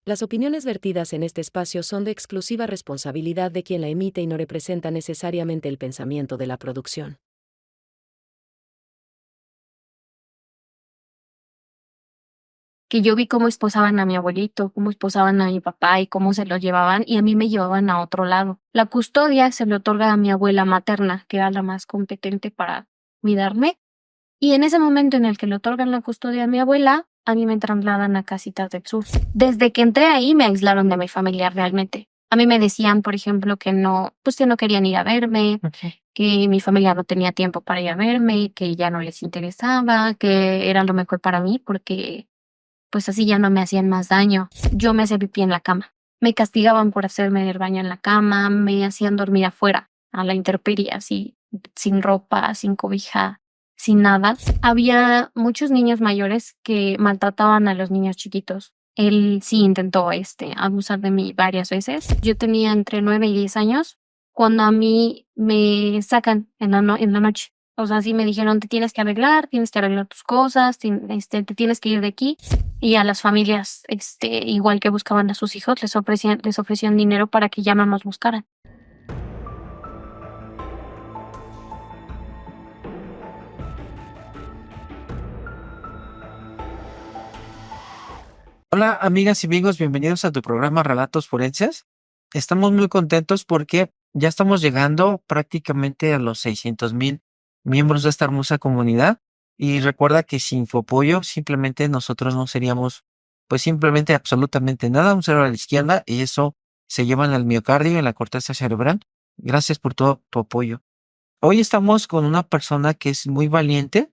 Las opiniones vertidas en este espacio son de exclusiva responsabilidad de quien la emite y no representa necesariamente el pensamiento de la producción. Que yo vi cómo esposaban a mi abuelito, cómo esposaban a mi papá y cómo se lo llevaban y a mí me llevaban a otro lado. La custodia se le otorga a mi abuela materna, que era la más competente para cuidarme, y en ese momento en el que le otorgan la custodia a mi abuela, a mí me trasladan a Casitas del Sur. Desde que entré ahí me aislaron de mi familia realmente. A mí me decían, por ejemplo, que no, pues que no querían ir a verme, que mi familia no tenía tiempo para ir a verme, que ya no les interesaba, que era lo mejor para mí porque pues así ya no me hacían más daño. Yo me hacía pipí en la cama. Me castigaban por hacerme el baño en la cama, me hacían dormir afuera, a la intemperie, así, sin ropa, sin cobija, sin nada. Había muchos niños mayores que maltrataban a los niños chiquitos. Él sí intentó, abusar de mí varias veces. Yo tenía entre 9 y 10 años cuando a mí me sacan en la noche. O sea, sí me dijeron, tienes que arreglar tus cosas, te tienes que ir de aquí. Y a las familias, igual que buscaban a sus hijos, les ofrecían dinero para que ya no nos buscaran. Hola amigas y amigos, bienvenidos a tu programa Relatos Forenses. Estamos muy contentos porque ya estamos llegando prácticamente a los 600,000 miembros de esta hermosa comunidad. Y recuerda que sin tu apoyo simplemente nosotros no seríamos pues simplemente absolutamente nada, un cero a la izquierda, y eso se lleva en el miocardio y en la corteza cerebral. Gracias por todo tu apoyo. Hoy estamos con una persona que es muy valiente.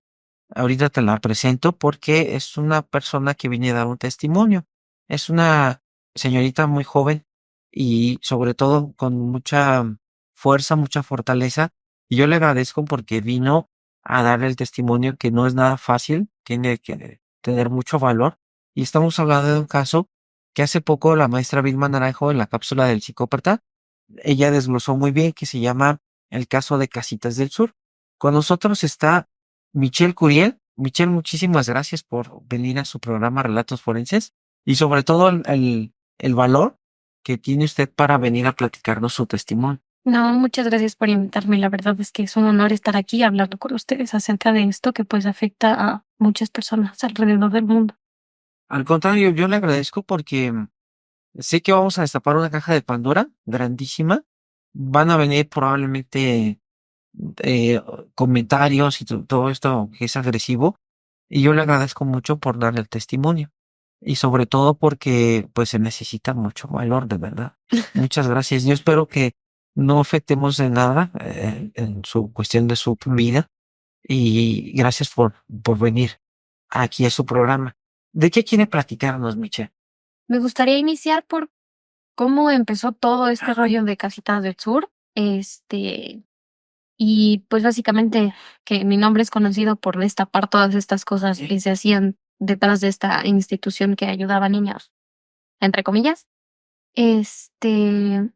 Ahorita te la presento porque es una persona que viene a dar un testimonio. Es una señorita muy joven y sobre todo con mucha fuerza, mucha fortaleza. Y yo le agradezco porque vino a dar el testimonio que no es nada fácil, tiene que tener mucho valor. Y estamos hablando de un caso que hace poco la maestra Vilma Naranjo en la cápsula del psicópata, ella desglosó muy bien, que se llama el caso de Casitas del Sur. Con nosotros está Michelle Curiel. Michelle, muchísimas gracias por venir a su programa Relatos Forenses y sobre todo el valor que tiene usted para venir a platicarnos su testimonio. No, muchas gracias por invitarme. La verdad es que es un honor estar aquí hablando con ustedes acerca de esto que pues afecta a muchas personas alrededor del mundo. Al contrario, yo le agradezco porque sé que vamos a destapar una caja de Pandora grandísima. Van a venir probablemente eh, comentarios y todo esto que es agresivo. Y yo le agradezco mucho por dar el testimonio. Y sobre todo porque pues se necesita mucho valor, de verdad. Muchas gracias. Yo espero que no afectemos de nada en su cuestión de su vida. Y gracias por venir aquí a su programa. ¿De qué quiere platicarnos, Michelle? Me gustaría iniciar por cómo empezó todo este rollo de Casitas del Sur. Y pues básicamente que mi nombre es conocido por destapar todas estas cosas que se hacían detrás de esta institución que ayudaba a niños, entre comillas. Este,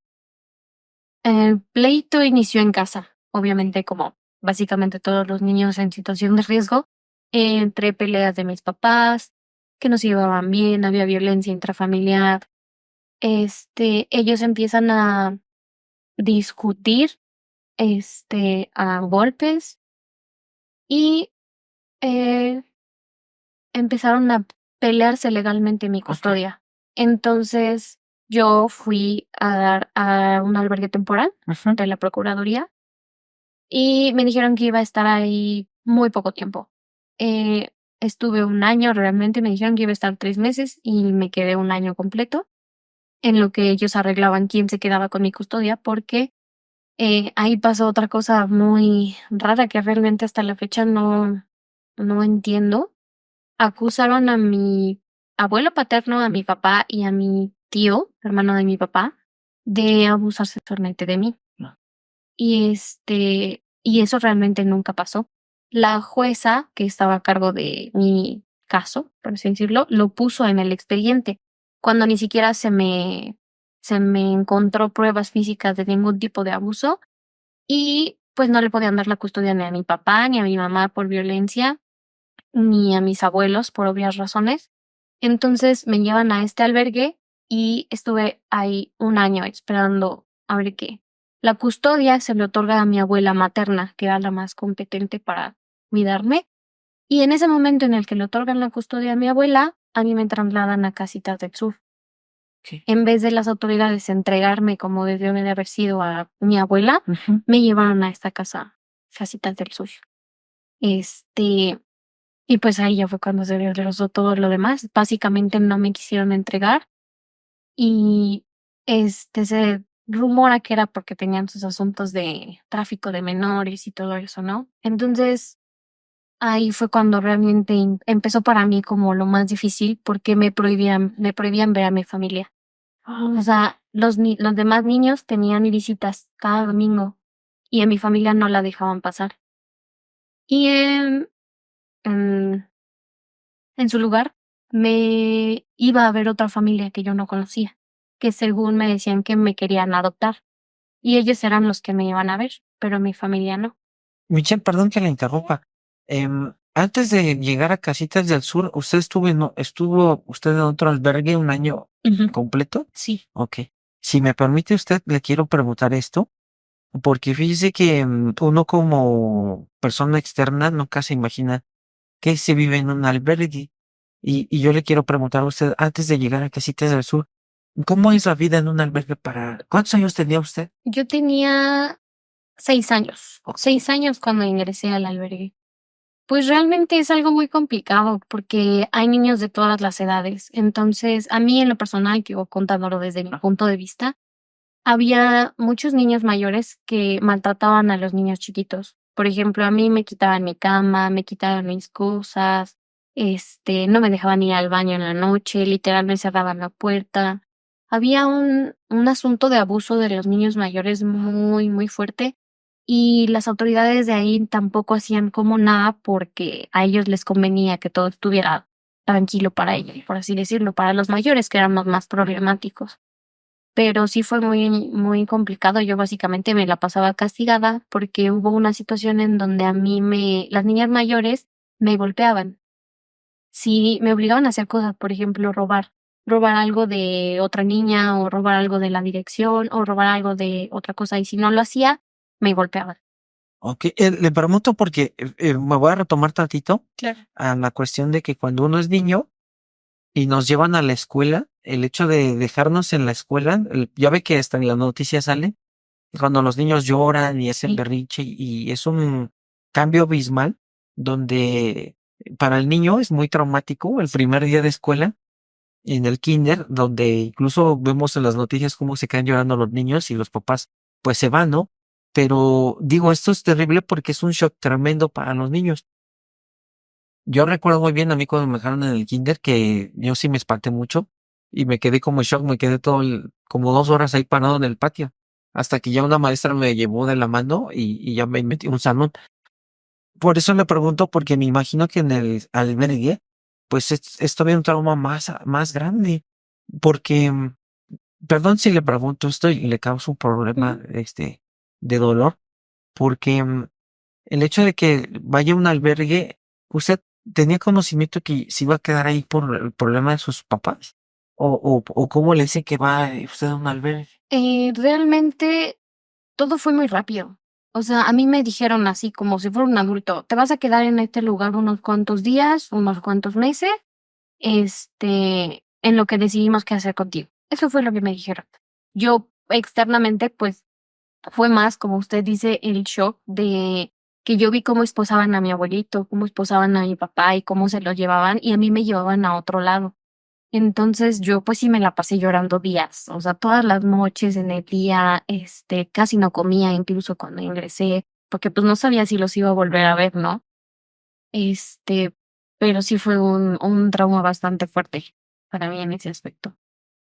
el pleito inició en casa, obviamente como básicamente todos los niños en situación de riesgo, entre peleas de mis papás, que no se llevaban bien, había violencia intrafamiliar. Ellos empiezan a discutir, a golpes y eh, empezaron a pelearse legalmente mi custodia. Entonces, yo fui a dar a un albergue temporal de la Procuraduría y me dijeron que iba a estar ahí muy poco tiempo. Estuve un año realmente, me dijeron que iba a estar 3 meses y me quedé un año completo en lo que ellos arreglaban quién se quedaba con mi custodia, porque ahí pasó otra cosa muy rara que realmente hasta la fecha no entiendo. Acusaron a mi abuelo paterno, a mi papá y a mi tío, hermano de mi papá, de abusar sexualmente de mí. No. Y eso realmente nunca pasó. La jueza que estaba a cargo de mi caso, por así decirlo, lo puso en el expediente, cuando ni siquiera se me encontró pruebas físicas de ningún tipo de abuso y pues no le podían dar la custodia ni a mi papá ni a mi mamá por violencia ni a mis abuelos por obvias razones. Entonces me llevan a este albergue y estuve ahí un año esperando a ver qué. La custodia se le otorga a mi abuela materna, que era la más competente para cuidarme. Y en ese momento en el que le otorgan la custodia a mi abuela, a mí me trasladan a Casitas del Sur. Ok. En vez de las autoridades entregarme como debió de haber sido a mi abuela, me llevaron a esta casa, Casitas del Sur. Este, y pues ahí ya fue cuando se realizó todo lo demás. Básicamente no me quisieron entregar y se rumora que era porque tenían sus asuntos de tráfico de menores y todo eso, ¿no? Entonces, ahí fue cuando realmente empezó para mí como lo más difícil porque me prohibían ver a mi familia. O sea, los demás niños tenían visitas cada domingo y a mi familia no la dejaban pasar. Y en, en su lugar me iba a ver otra familia que yo no conocía, que según me decían que me querían adoptar. Y ellos eran los que me iban a ver, pero mi familia no. Michelle, perdón que la interrumpa. Antes de llegar a Casitas del Sur, ¿usted estuvo usted en otro albergue un año Ujú. completo? Sí. Ok. Si me permite usted, le quiero preguntar esto, porque fíjese que uno como persona externa nunca se imagina que se vive en un albergue. Y yo le quiero preguntar a usted, antes de llegar a Casitas del Sur, ¿cómo es la vida en un albergue para... ¿Cuántos años tenía usted? Yo tenía 6 años, 6 años cuando ingresé al albergue. Pues realmente es algo muy complicado porque hay niños de todas las edades. Entonces, a mí en lo personal, que contándolo desde mi punto de vista, había muchos niños mayores que maltrataban a los niños chiquitos. Por ejemplo, a mí me quitaban mi cama, me quitaban mis cosas, no me dejaban ir al baño en la noche, literal me cerraban la puerta. Había un asunto de abuso de los niños mayores muy, muy fuerte y las autoridades de ahí tampoco hacían como nada porque a ellos les convenía que todo estuviera tranquilo para ellos, por así decirlo, para los mayores que eran los más problemáticos. Pero sí fue muy, muy complicado. Yo básicamente me la pasaba castigada porque hubo una situación en donde las niñas mayores me golpeaban. Sí, me obligaban a hacer cosas, por ejemplo, robar algo de otra niña o robar algo de la dirección o robar algo de otra cosa. Y si no lo hacía, me golpeaban. Ok, le pregunto porque me voy a retomar tantito Claro. a la cuestión de que cuando uno es niño y nos llevan a la escuela, el hecho de dejarnos en la escuela, ya ve que hasta en las noticias sale, cuando los niños lloran y hacen Sí. berrinche y es un cambio abismal donde para el niño es muy traumático el primer día de escuela en el kinder, donde incluso vemos en las noticias cómo se quedan llorando los niños y los papás pues se van, ¿no? Pero digo, esto es terrible porque es un shock tremendo para los niños. Yo recuerdo muy bien a mí cuando me dejaron en el kinder que yo sí me espanté mucho y me quedé como en shock, me quedé como 2 horas ahí parado en el patio, hasta que ya una maestra me llevó de la mano y ya me metió en un salón. Por eso le pregunto, porque me imagino que en el albergue, pues es todavía un trauma más grande, porque, perdón si le pregunto esto y le causa un problema, Ujú. de dolor, porque el hecho de que vaya a un albergue, ¿usted tenía conocimiento que se iba a quedar ahí por el problema de sus papás? ¿O cómo le dice que va usted a un albergue? Realmente todo fue muy rápido. O sea, a mí me dijeron así como si fuera un adulto, te vas a quedar en este lugar unos cuantos días, unos cuantos meses, en lo que decidimos qué hacer contigo. Eso fue lo que me dijeron. Yo externamente, pues, fue más, como usted dice, el shock de que yo vi cómo esposaban a mi abuelito, cómo esposaban a mi papá y cómo se lo llevaban y a mí me llevaban a otro lado. Entonces yo pues sí me la pasé llorando días, o sea, todas las noches en el día, casi no comía incluso cuando ingresé, porque pues no sabía si los iba a volver a ver, ¿no? Este, pero sí fue un trauma bastante fuerte para mí en ese aspecto.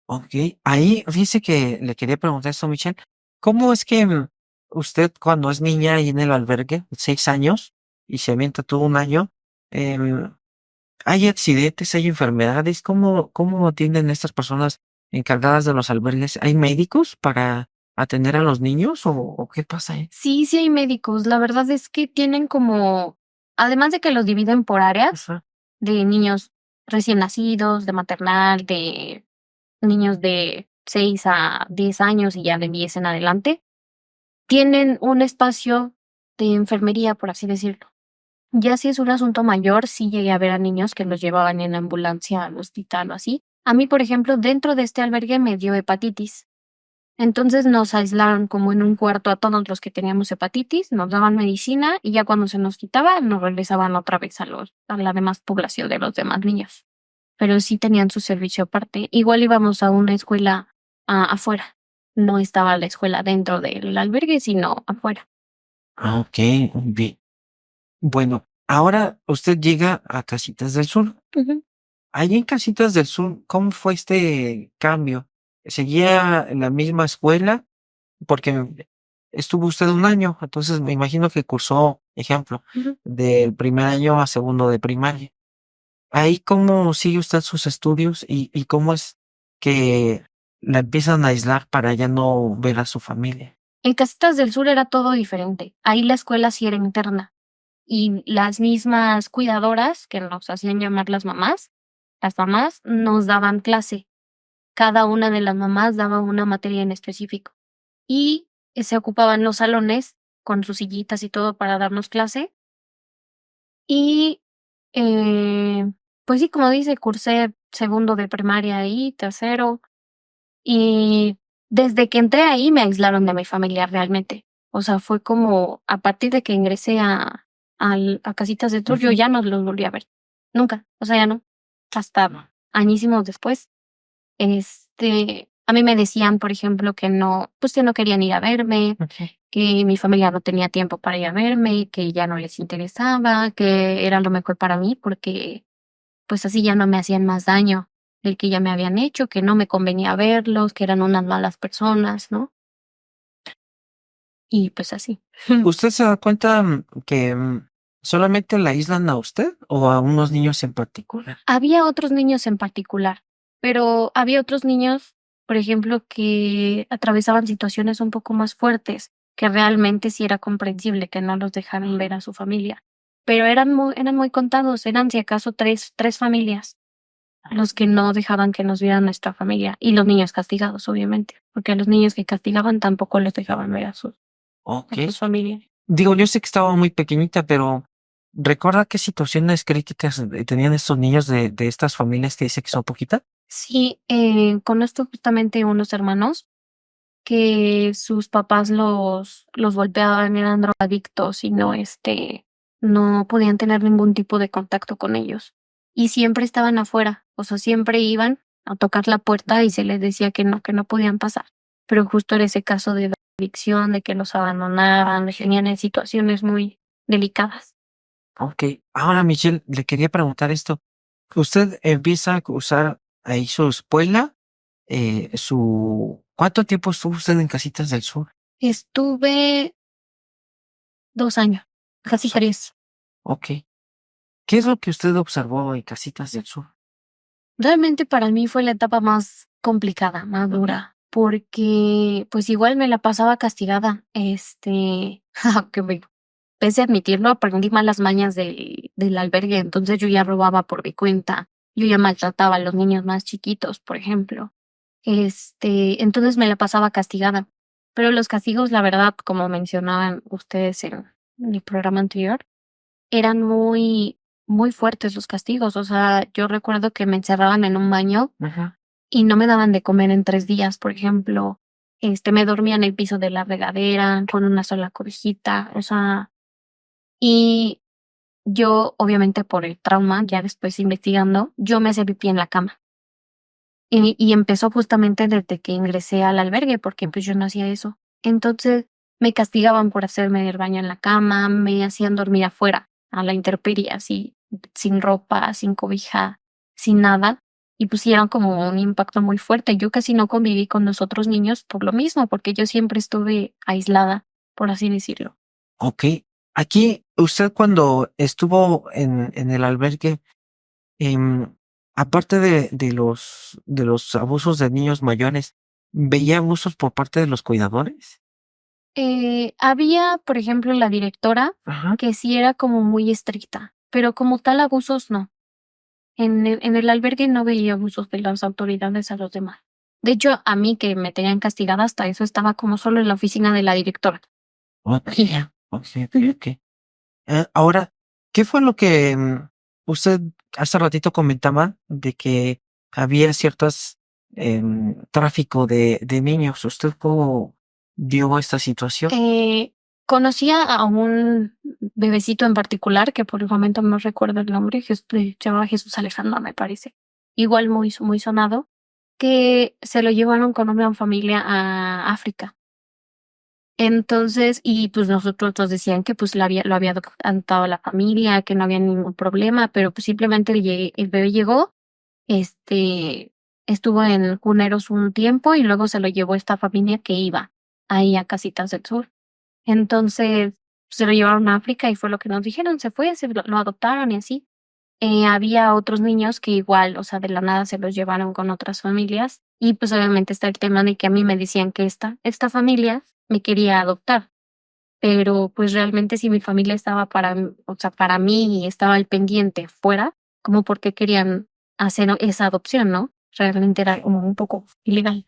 Ok, ahí fíjese que le quería preguntar esto, Michelle. ¿Cómo es que usted cuando es niña ahí en el albergue, 6 años, y se avienta todo un año, em, hay accidentes, hay enfermedades? ¿Cómo atienden estas personas encargadas de los albergues? ¿Hay médicos para atender a los niños o qué pasa ahí? Sí, sí hay médicos, la verdad es que tienen como, además de que los dividen por áreas Ajá. de niños recién nacidos, de maternal, niños de 6 a 10 años y ya de 10 en adelante, tienen un espacio de enfermería, por así decirlo. Ya si es un asunto mayor, sí llegué a ver a niños que los llevaban en ambulancia al hospital o así. A mí, por ejemplo, dentro de este albergue me dio hepatitis. Entonces nos aislaron como en un cuarto a todos los que teníamos hepatitis, nos daban medicina y ya cuando se nos quitaba nos regresaban otra vez a la demás población de los demás niños. Pero sí tenían su servicio aparte. Igual íbamos a una escuela afuera. No estaba la escuela dentro del albergue, sino afuera. Ah, ok, bien. Bueno, ahora usted llega a Casitas del Sur. Ujú. Allí en Casitas del Sur, ¿cómo fue este cambio? ¿Seguía en la misma escuela? Porque estuvo usted un año, entonces me imagino que cursó, ejemplo, Ujú. del primer año a segundo de primaria. Ahí, ¿cómo sigue usted sus estudios y cómo es que la empiezan a aislar para ya no ver a su familia? En Casitas del Sur era todo diferente. Ahí la escuela sí era interna. Y las mismas cuidadoras, que nos hacían llamar las mamás nos daban clase. Cada una de las mamás daba una materia en específico. Y se ocupaban los salones con sus sillitas y todo para darnos clase. Y pues sí, como dice, cursé segundo de primaria ahí, tercero. Y desde que entré ahí me aislaron de mi familia realmente. O sea, fue como a partir de que ingresé a Casitas de Tour, yo Ujú. ya no los volví a ver. Nunca. O sea, ya no. Hasta añísimos después. A mí me decían, por ejemplo, que no, pues que no querían ir a verme, Ok. que mi familia no tenía tiempo para ir a verme, que ya no les interesaba, que era lo mejor para mí porque pues así ya no me hacían más daño del que ya me habían hecho, que no me convenía verlos, que eran unas malas personas, ¿no? Y pues así. ¿Usted se da cuenta que solamente la aíslan a usted o a unos niños en particular? Había otros niños en particular, pero había otros niños, por ejemplo, que atravesaban situaciones un poco más fuertes, que realmente sí era comprensible que no los dejaran ver a su familia. Pero eran muy contados, eran si acaso tres familias los que no dejaban que nos vieran nuestra familia y los niños castigados, obviamente, porque a los niños que castigaban tampoco los dejaban ver Ok. a sus familias. Digo, yo sé que estaba muy pequeñita, pero ¿recuerda qué situaciones críticas tenían estos niños de estas familias que dice que son poquitas? Sí, conozco justamente unos hermanos que sus papás los golpeaban, eran drogadictos y no, no podían tener ningún tipo de contacto con ellos. Y siempre estaban afuera, o sea, siempre iban a tocar la puerta y se les decía que no podían pasar. Pero justo era ese caso de adicción, de que los abandonaban, los tenían en situaciones muy delicadas. Ok. Ahora, Michelle, le quería preguntar esto. Usted empieza a usar ahí su escuela, ¿cuánto tiempo estuvo usted en Casitas del Sur? Estuve 2 años, casi 3. Ok. ¿Qué es lo que usted observó en Casitas del Sur? Realmente para mí fue la etapa más complicada, más dura, porque pues igual me la pasaba castigada. Que pese a admitirlo, aprendí malas mañas del albergue, entonces yo ya robaba por mi cuenta, yo ya maltrataba a los niños más chiquitos, por ejemplo. Entonces me la pasaba castigada. Pero los castigos, la verdad, como mencionaban ustedes en el programa anterior, eran muy fuertes los castigos. O sea, yo recuerdo que me encerraban en un baño Ajá. y no me daban de comer en 3 días, por ejemplo. Me dormía en el piso de la regadera con una sola cobijita, o sea, y yo, obviamente por el trauma, ya después investigando, yo me hacía pipí en la cama. Y empezó justamente desde que ingresé al albergue, porque pues yo no hacía eso. Entonces me castigaban por hacerme el baño en la cama, me hacían dormir afuera, a la intemperie, así, sin ropa, sin cobija, sin nada. Y pusieron como un impacto muy fuerte. Yo casi no conviví con los otros niños por lo mismo, porque yo siempre estuve aislada, por así decirlo. Ok. Aquí, usted cuando estuvo en el albergue, em, aparte de los abusos de niños mayores, ¿veía abusos por parte de los cuidadores? Había, por ejemplo, la directora, Ajá. que sí era como muy estricta, pero como tal abusos no. En el albergue no veía abusos de las autoridades a los demás. De hecho, a mí que me tenían castigada hasta eso estaba como solo en la oficina de la directora. Ok, ok. Ahora, ¿qué fue lo que usted hace ratito comentaba de que había ciertas tráfico de niños? ¿Usted cómo vio esta situación? Conocía a un bebecito en particular, que por el momento no recuerdo el nombre, se llamaba Jesús Alejandro, me parece. Igual muy sonado, que se lo llevaron con una familia a África. Entonces, y pues nosotros nos decían que pues lo había adoptado la familia, que no había ningún problema, pero pues simplemente el bebé llegó, este, estuvo en Cuneros un tiempo y luego se lo llevó esta familia que iba ahí a Casitas del Sur. Entonces, se lo llevaron a África y fue lo que nos dijeron, se fue, lo adoptaron y así. Había otros niños que igual, o sea, de la nada se los llevaron con otras familias y pues obviamente está el tema de que a mí me decían que esta familia me quería adoptar, pero pues realmente si mi familia estaba o sea, para mí y estaba al pendiente fuera, como porque querían hacer esa adopción, ¿no? Realmente era como un poco ilegal.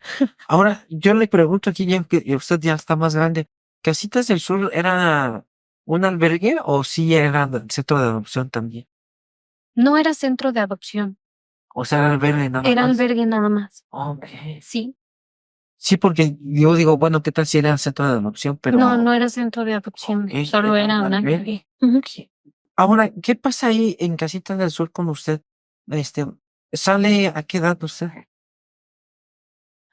Ahora, yo le pregunto aquí, ya que usted ya está más grande, ¿Casitas del Sur era un albergue o sí era centro de adopción también? No era centro de adopción, O sea, era albergue nada era más. albergue nada más. Ok. Sí. Sí, porque yo digo, bueno, ¿qué tal si era centro de adopción? No, Pero no era centro de adopción, ok, solo era era un un albergue. albergue. Ujú. Ok. Ahora, ¿qué pasa ahí en Casitas del Sur con usted? Este, ¿Sale a qué edad usted?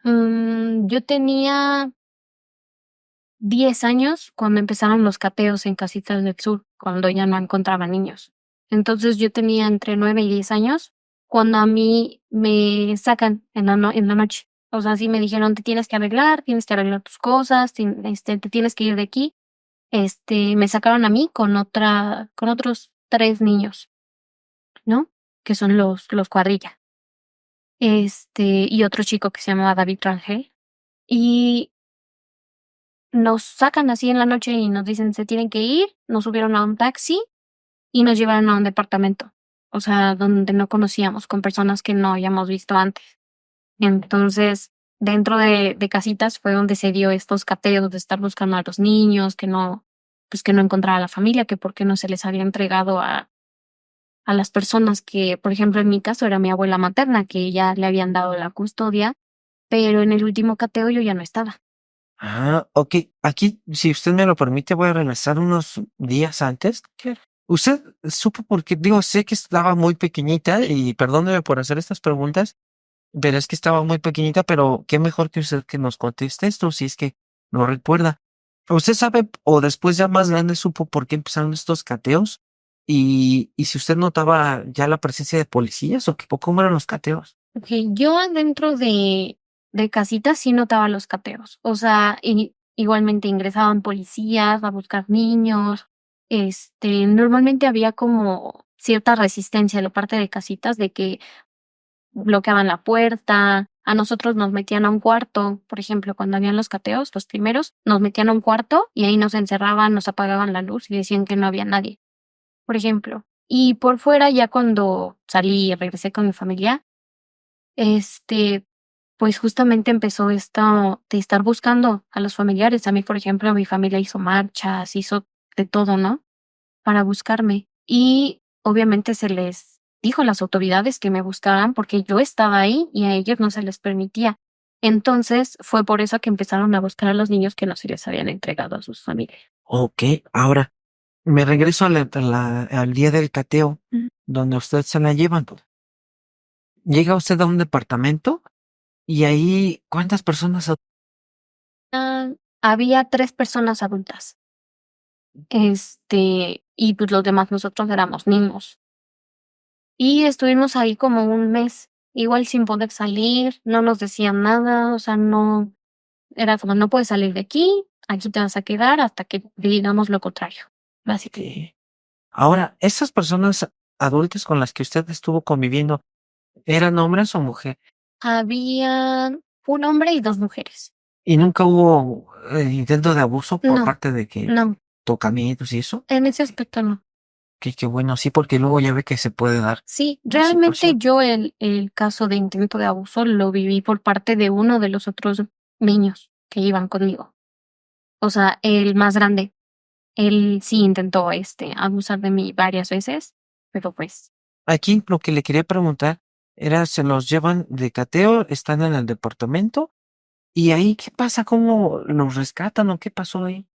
Yo tenía 10 años cuando empezaron los cateos en Casitas del Sur, cuando ya no encontraba niños. Entonces yo tenía entre 9 y 10 años cuando a mí me sacan en la noche. O sea, sí me dijeron, te tienes que arreglar tus cosas, te tienes que ir de aquí. Me sacaron a mí con otros 3 niños, ¿no? Que son los cuadrilla. Y otro chico que se llamaba David Rangel. Y nos sacan así en la noche y nos dicen se tienen que ir, nos subieron a un taxi y nos llevaron a un departamento, o sea, donde no conocíamos, con personas que no habíamos visto antes. Entonces, dentro de Casitas fue donde se dio estos cateos de estar buscando a los niños, pues que no encontraba a la familia, que por qué no se les había entregado a las personas que, por ejemplo, en mi caso era mi abuela materna, que ya le habían dado la custodia, pero en el último cateo yo ya no estaba. Ah, ok. Aquí, si usted me lo permite, voy a regresar unos días antes. Claro. ¿Usted supo porque, digo, sé que estaba muy pequeñita y perdóneme por hacer estas preguntas, pero es que estaba muy pequeñita, pero qué mejor que usted que nos conteste esto si es que no recuerda. ¿Usted sabe o después ya más grande supo por qué empezaron estos cateos? Y si usted notaba ya la presencia de policías o cómo eran los cateos. Ok, yo dentro de Casitas sí notaba los cateos. O sea, igualmente ingresaban policías a buscar niños. Normalmente había como cierta resistencia de parte de Casitas de que bloqueaban la puerta. A nosotros nos metían a un cuarto, por ejemplo, cuando habían los cateos, los primeros, nos metían a un cuarto y ahí nos encerraban, nos apagaban la luz y decían que no había nadie, por ejemplo. Y por fuera, ya cuando salí y regresé con mi familia, este, pues justamente empezó esto de estar buscando a los familiares. A mí, por ejemplo, mi familia hizo marchas, hizo de todo, ¿no? Para buscarme. Y obviamente se les dijo a las autoridades que me buscaran porque yo estaba ahí y a ellos no se les permitía. Entonces fue por eso que empezaron a buscar a los niños que no se les habían entregado a sus familias. Ok, ahora me regreso al día del cateo, Ujú. donde usted se la llevan. Llega usted a un departamento y ahí, ¿cuántas personas? Ah, había 3 personas adultas. Y pues los demás nosotros éramos niños. Y estuvimos ahí como un mes, igual sin poder salir, no nos decían nada, o sea, no, era como no puedes salir de aquí te vas a quedar hasta que te digamos lo contrario, básicamente. Sí. Ahora, esas personas adultas con las que usted estuvo conviviendo, ¿eran hombres o mujeres? Había un hombre y 2 mujeres. ¿Y nunca hubo intento de abuso por No, parte de que no, tocamientos y eso? en ese aspecto no. Qué bueno, sí, porque luego ya ve que se puede dar Sí, la realmente situación. yo el caso de intento de abuso lo viví por parte de uno de los otros niños que iban conmigo. O sea, el más grande, él sí intentó, abusar de mí varias veces, pero pues Aquí lo que le quería preguntar era, ¿se los llevan de cateo? ¿Están en el departamento? ¿Y ahí qué pasa? ¿Cómo los rescatan o qué pasó ahí?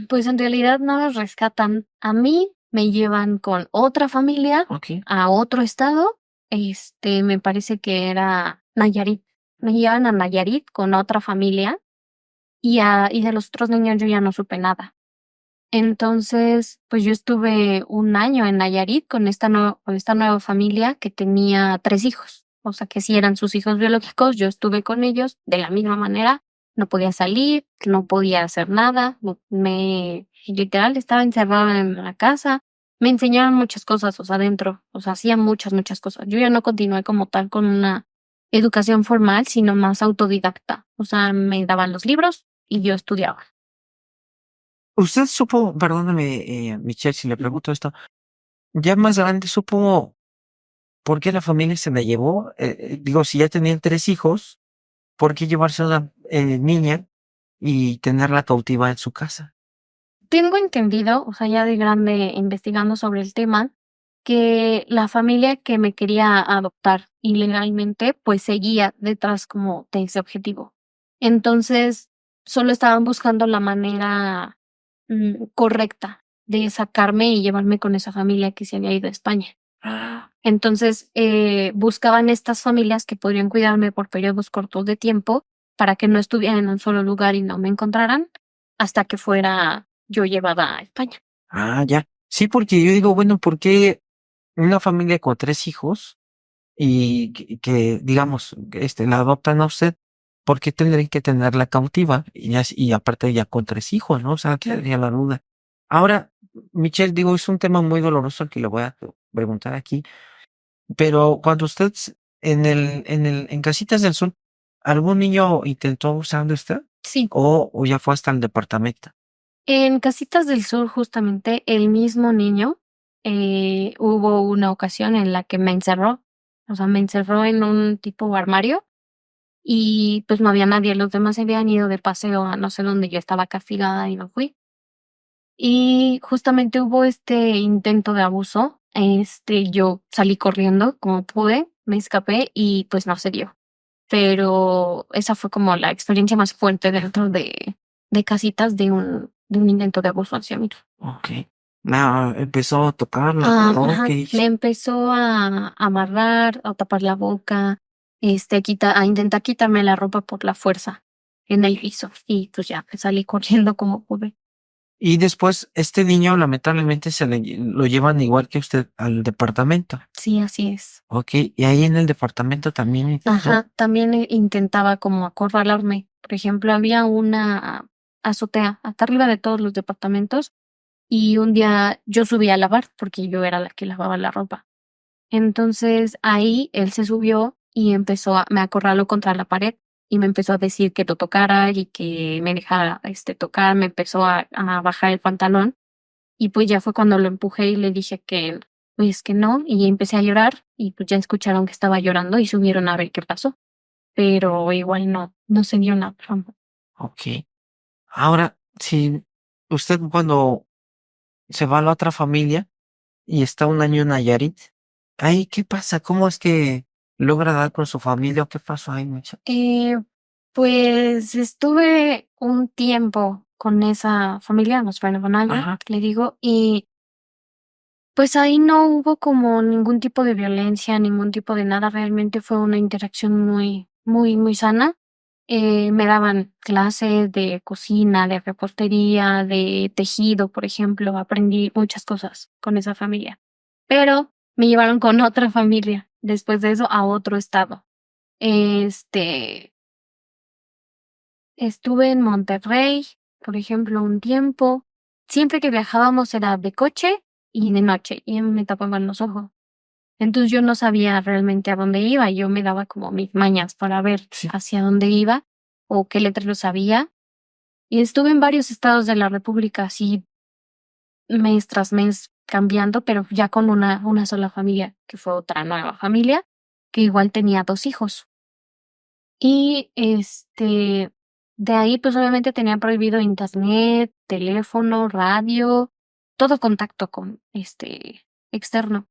Pues en realidad no los rescatan. A mí me llevan con otra familia Ok. a otro estado. Me parece que era Nayarit. Me llevan a Nayarit con otra familia y de los otros niños yo ya no supe nada. Entonces, pues yo estuve un año en Nayarit con esta nueva familia que tenía 3 hijos. O sea que sí eran sus hijos biológicos. Yo estuve con ellos de la misma manera. No podía salir, no podía hacer nada. Literal estaba encerrada en la casa. Me enseñaron muchas cosas, o sea, adentro. O sea, hacían muchas, muchas cosas. Yo ya no continué como tal con una educación formal, sino más autodidacta. O sea, me daban los libros y yo estudiaba. ¿Usted supo, perdóname, Michelle, si le pregunto esto, ya más grande supo por qué la familia se la llevó? Digo, si ya tenían 3 hijos, ¿por qué llevarse a una niña y tenerla cautiva en su casa? Tengo entendido, o sea, ya de grande investigando sobre el tema, que la familia que me quería adoptar ilegalmente, pues seguía detrás como de ese objetivo. Entonces, solo estaban buscando la manera correcta de sacarme y llevarme con esa familia que se había ido a España. Entonces, buscaban estas familias que podrían cuidarme por periodos cortos de tiempo para que no estuviera en un solo lugar y no me encontraran hasta que fuera yo llevada a España. Ya. Sí, porque yo digo, bueno, ¿por qué una familia con 3 hijos y digamos, la adoptan a usted? ¿Por qué tendrían que tenerla cautiva? Y aparte ya con 3 hijos, ¿no? O sea, quedaría la duda. Ahora, Michelle, digo, es un tema muy doloroso el que le voy a preguntar aquí, pero cuando usted en Casitas del Sur, ¿algún niño intentó abusar de usted? Sí, ¿O ya fue hasta el departamento? en Casitas del Sur, justamente, el mismo niño, hubo una ocasión en la que me encerró, o sea, me encerró en un tipo armario y pues no había nadie, los demás se habían ido de paseo a no sé dónde, yo estaba castigada y no fui. Y justamente hubo este intento de abuso. Yo salí corriendo como pude, me escapé y pues no se dio. Pero esa fue como la experiencia más fuerte dentro de Casitas de un intento de abuso hacia mí. Ok. No, empezó a tocarla, ¿no? Ajá, ¿Qué me hizo? empezó a amarrar, a tapar la boca, a intentar quitarme la ropa por la fuerza en el piso. Y pues ya, me salí corriendo como pude. Y después este niño lamentablemente lo llevan igual que usted al departamento. Sí, así es. Ok, y ahí en el departamento también intentó. Ajá, también intentaba como acorralarme. Por ejemplo, había una azotea hasta arriba de todos los departamentos y un día yo subí a lavar porque yo era la que lavaba la ropa. Entonces ahí él se subió y me acorraló contra la pared y me empezó a decir que lo tocara y que me dejara tocar, me empezó a bajar el pantalón y pues ya fue cuando lo empujé y le dije que pues que no y empecé a llorar y pues ya escucharon que estaba llorando y subieron a ver qué pasó, pero igual no se dio nada. Ok. Ahora, si usted cuando se va a la otra familia y está un año en Nayarit, ahí, ¿qué pasa? ¿Cómo es que logra dar con su familia o qué pasó ahí, Micha? Eh, pues estuve un tiempo con esa familia, nos fue un año, Ajá. le digo, y pues ahí no hubo como ningún tipo de violencia, ningún tipo de nada, realmente fue una interacción muy, muy, muy sana. Me daban clases de cocina, de repostería, de tejido, por ejemplo, aprendí muchas cosas con esa familia. Pero me llevaron con otra familia, después de eso a otro estado. Este, Estuve en Monterrey, por ejemplo, un tiempo. Siempre que viajábamos era de coche y de noche, y me tapaban los ojos. Entonces yo no sabía realmente a dónde iba, yo me daba como mis mañas para ver Sí. hacia dónde iba o qué letreros había. Y estuve en varios estados de la República, así mes tras mes, cambiando, pero ya con una sola familia, que fue otra nueva familia, que igual tenía 2 hijos. Y, de ahí, pues, obviamente tenía prohibido internet, teléfono, radio, todo contacto con, externo.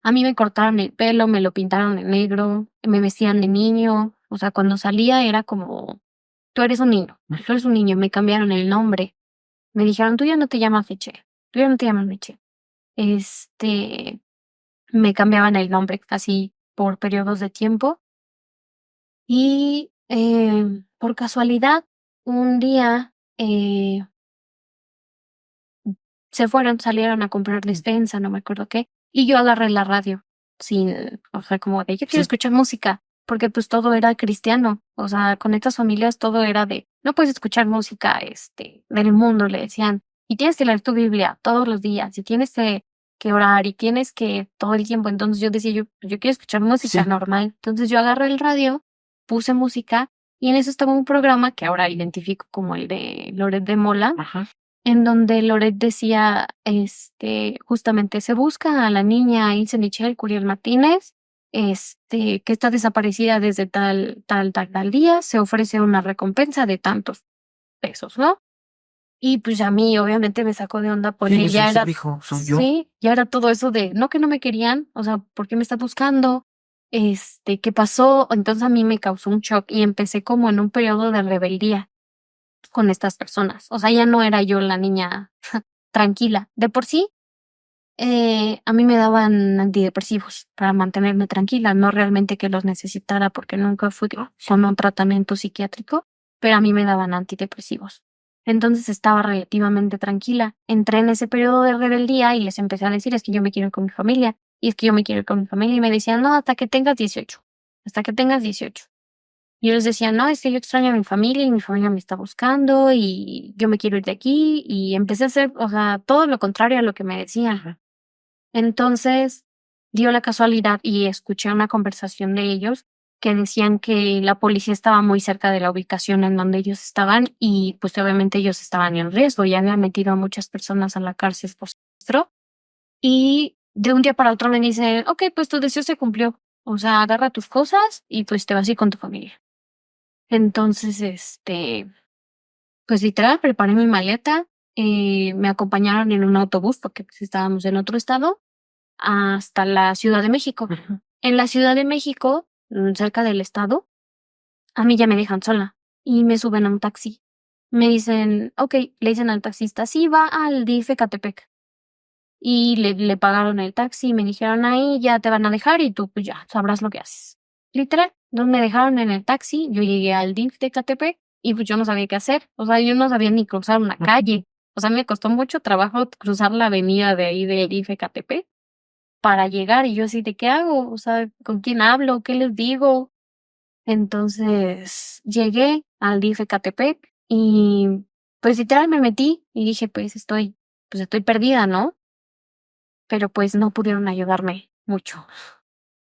A mí me cortaron el pelo, me lo pintaron de negro, me vestían de niño, o sea, cuando salía era como: "Tú eres un niño, tú eres un niño", me cambiaron el nombre. Me dijeron: "Tú ya no te llamas Michelle, tú ya no te llamas Michelle". Este, Me cambiaban el nombre así por periodos de tiempo y, por casualidad, un día, salieron a comprar despensa, no me acuerdo qué, y yo agarré la radio, sin, o sea, como de: "Yo quiero Sí. escuchar música", porque, pues, todo era cristiano, o sea, con estas familias todo era de: "No puedes escuchar música, del mundo", le decían, "y tienes que leer tu Biblia todos los días, y tienes que orar, y tienes que todo el tiempo". Entonces yo decía: "Yo quiero escuchar música Sí. normal". Entonces yo agarré el radio, puse música, y en eso estaba un programa que ahora identifico como el de Loret de Mola, Ajá. en donde Loret decía, justamente: "Se busca a la niña Ilse Michelle Curiel Martínez, que está desaparecida desde tal día, se ofrece una recompensa de tantos pesos", ¿no? Y, pues, a mí obviamente me sacó de onda Sí, porque eso ya usted era dijo, soy yo. sí, ya era todo eso de, no, que no me querían, o sea, ¿por qué me estás buscando? ¿Qué pasó? Entonces a mí me causó un shock y empecé como en un periodo de rebeldía con estas personas. O sea, ya no era yo la niña tranquila. De por sí, a mí me daban antidepresivos para mantenerme tranquila, no realmente que los necesitara porque nunca fui con un tratamiento psiquiátrico, pero a mí me daban antidepresivos. Entonces estaba relativamente tranquila. Entré en ese periodo de rebeldía y les empecé a decir: "Es que yo me quiero ir con mi familia, y es que yo me quiero ir con mi familia", y me decían: "No, hasta que tengas 18, hasta que tengas 18". Y yo les decía: "No, es que yo extraño a mi familia y mi familia me está buscando y yo me quiero ir de aquí", y empecé a hacer, o sea, todo lo contrario a lo que me decían. Entonces, dio la casualidad y escuché una conversación de ellos que decían que la policía estaba muy cerca de la ubicación en donde ellos estaban y, pues, obviamente ellos estaban en riesgo, y habían metido a muchas personas a la cárcel por secuestro. Y de un día para otro me dicen: "Okey, pues tu deseo se cumplió, o sea, agarra tus cosas y, pues, te vas a ir con tu familia". Entonces, pues, literal, preparé mi maleta, me acompañaron en un autobús porque, pues, estábamos en otro estado, hasta la Ciudad de México. Ujú. En la Ciudad de México, cerca del estado, a mí ya me dejan sola y me suben a un taxi. Me dicen: "Okey", le dicen al taxista: "Sí, va al DF Ecatepec". Y le pagaron el taxi y me dijeron: "Ahí ya te van a dejar y tú, pues, ya sabrás lo que haces". Literal, entonces me dejaron en el taxi, yo llegué al DIF de Ecatepec y, pues, yo no sabía qué hacer, o sea, yo no sabía ni cruzar una calle, o sea, me costó mucho trabajo cruzar la avenida de ahí del DIF Ecatepec para llegar, y yo así de: "¿Qué hago? O sea, ¿con quién hablo? ¿Qué les digo?". Entonces, llegué al DIF Ecatepec y, pues, literal me metí y dije: "Pues, estoy perdida, ¿no?". Pero, pues, no pudieron ayudarme mucho,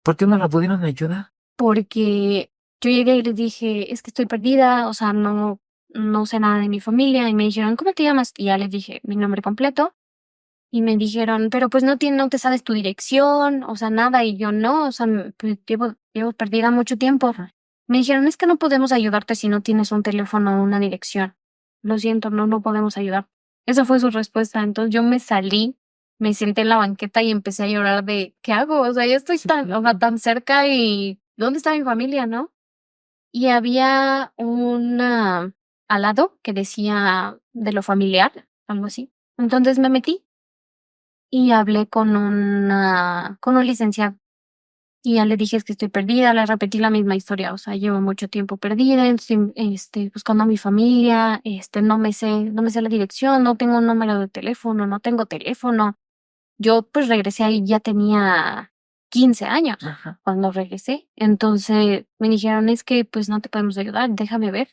¿Por qué no la pudieron ayudar? porque yo llegué y les dije: "Es que estoy perdida, o sea, no sé nada de mi familia", y me dijeron: "¿Cómo te llamas?". Y ya les dije mi nombre completo, y me dijeron: "Pero, pues, no te sabes tu dirección, o sea, nada", y yo: "No, o sea, pues, llevo perdida mucho tiempo". Me dijeron: "Es que no podemos ayudarte si no tienes un teléfono o una dirección. Lo siento, no podemos ayudar". Esa fue su respuesta. Entonces, yo me salí, me senté en la banqueta y empecé a llorar de: "¿Qué hago? O sea, ya estoy tan, o sea, tan cerca y ¿dónde está mi familia?", ¿no? Y había una al lado que decía de lo familiar, algo así. Entonces, me metí y hablé con un licenciado. Y ya le dije: "Es que estoy perdida", le repetí la misma historia, o sea, llevo mucho tiempo perdida, estoy, buscando a mi familia, no me sé la dirección, no tengo un número de teléfono, no tengo teléfono. Yo, pues, regresé ahí, ya tenía 15 años Ajá. cuando regresé. Entonces, me dijeron: "Es que, pues, no te podemos ayudar, déjame ver".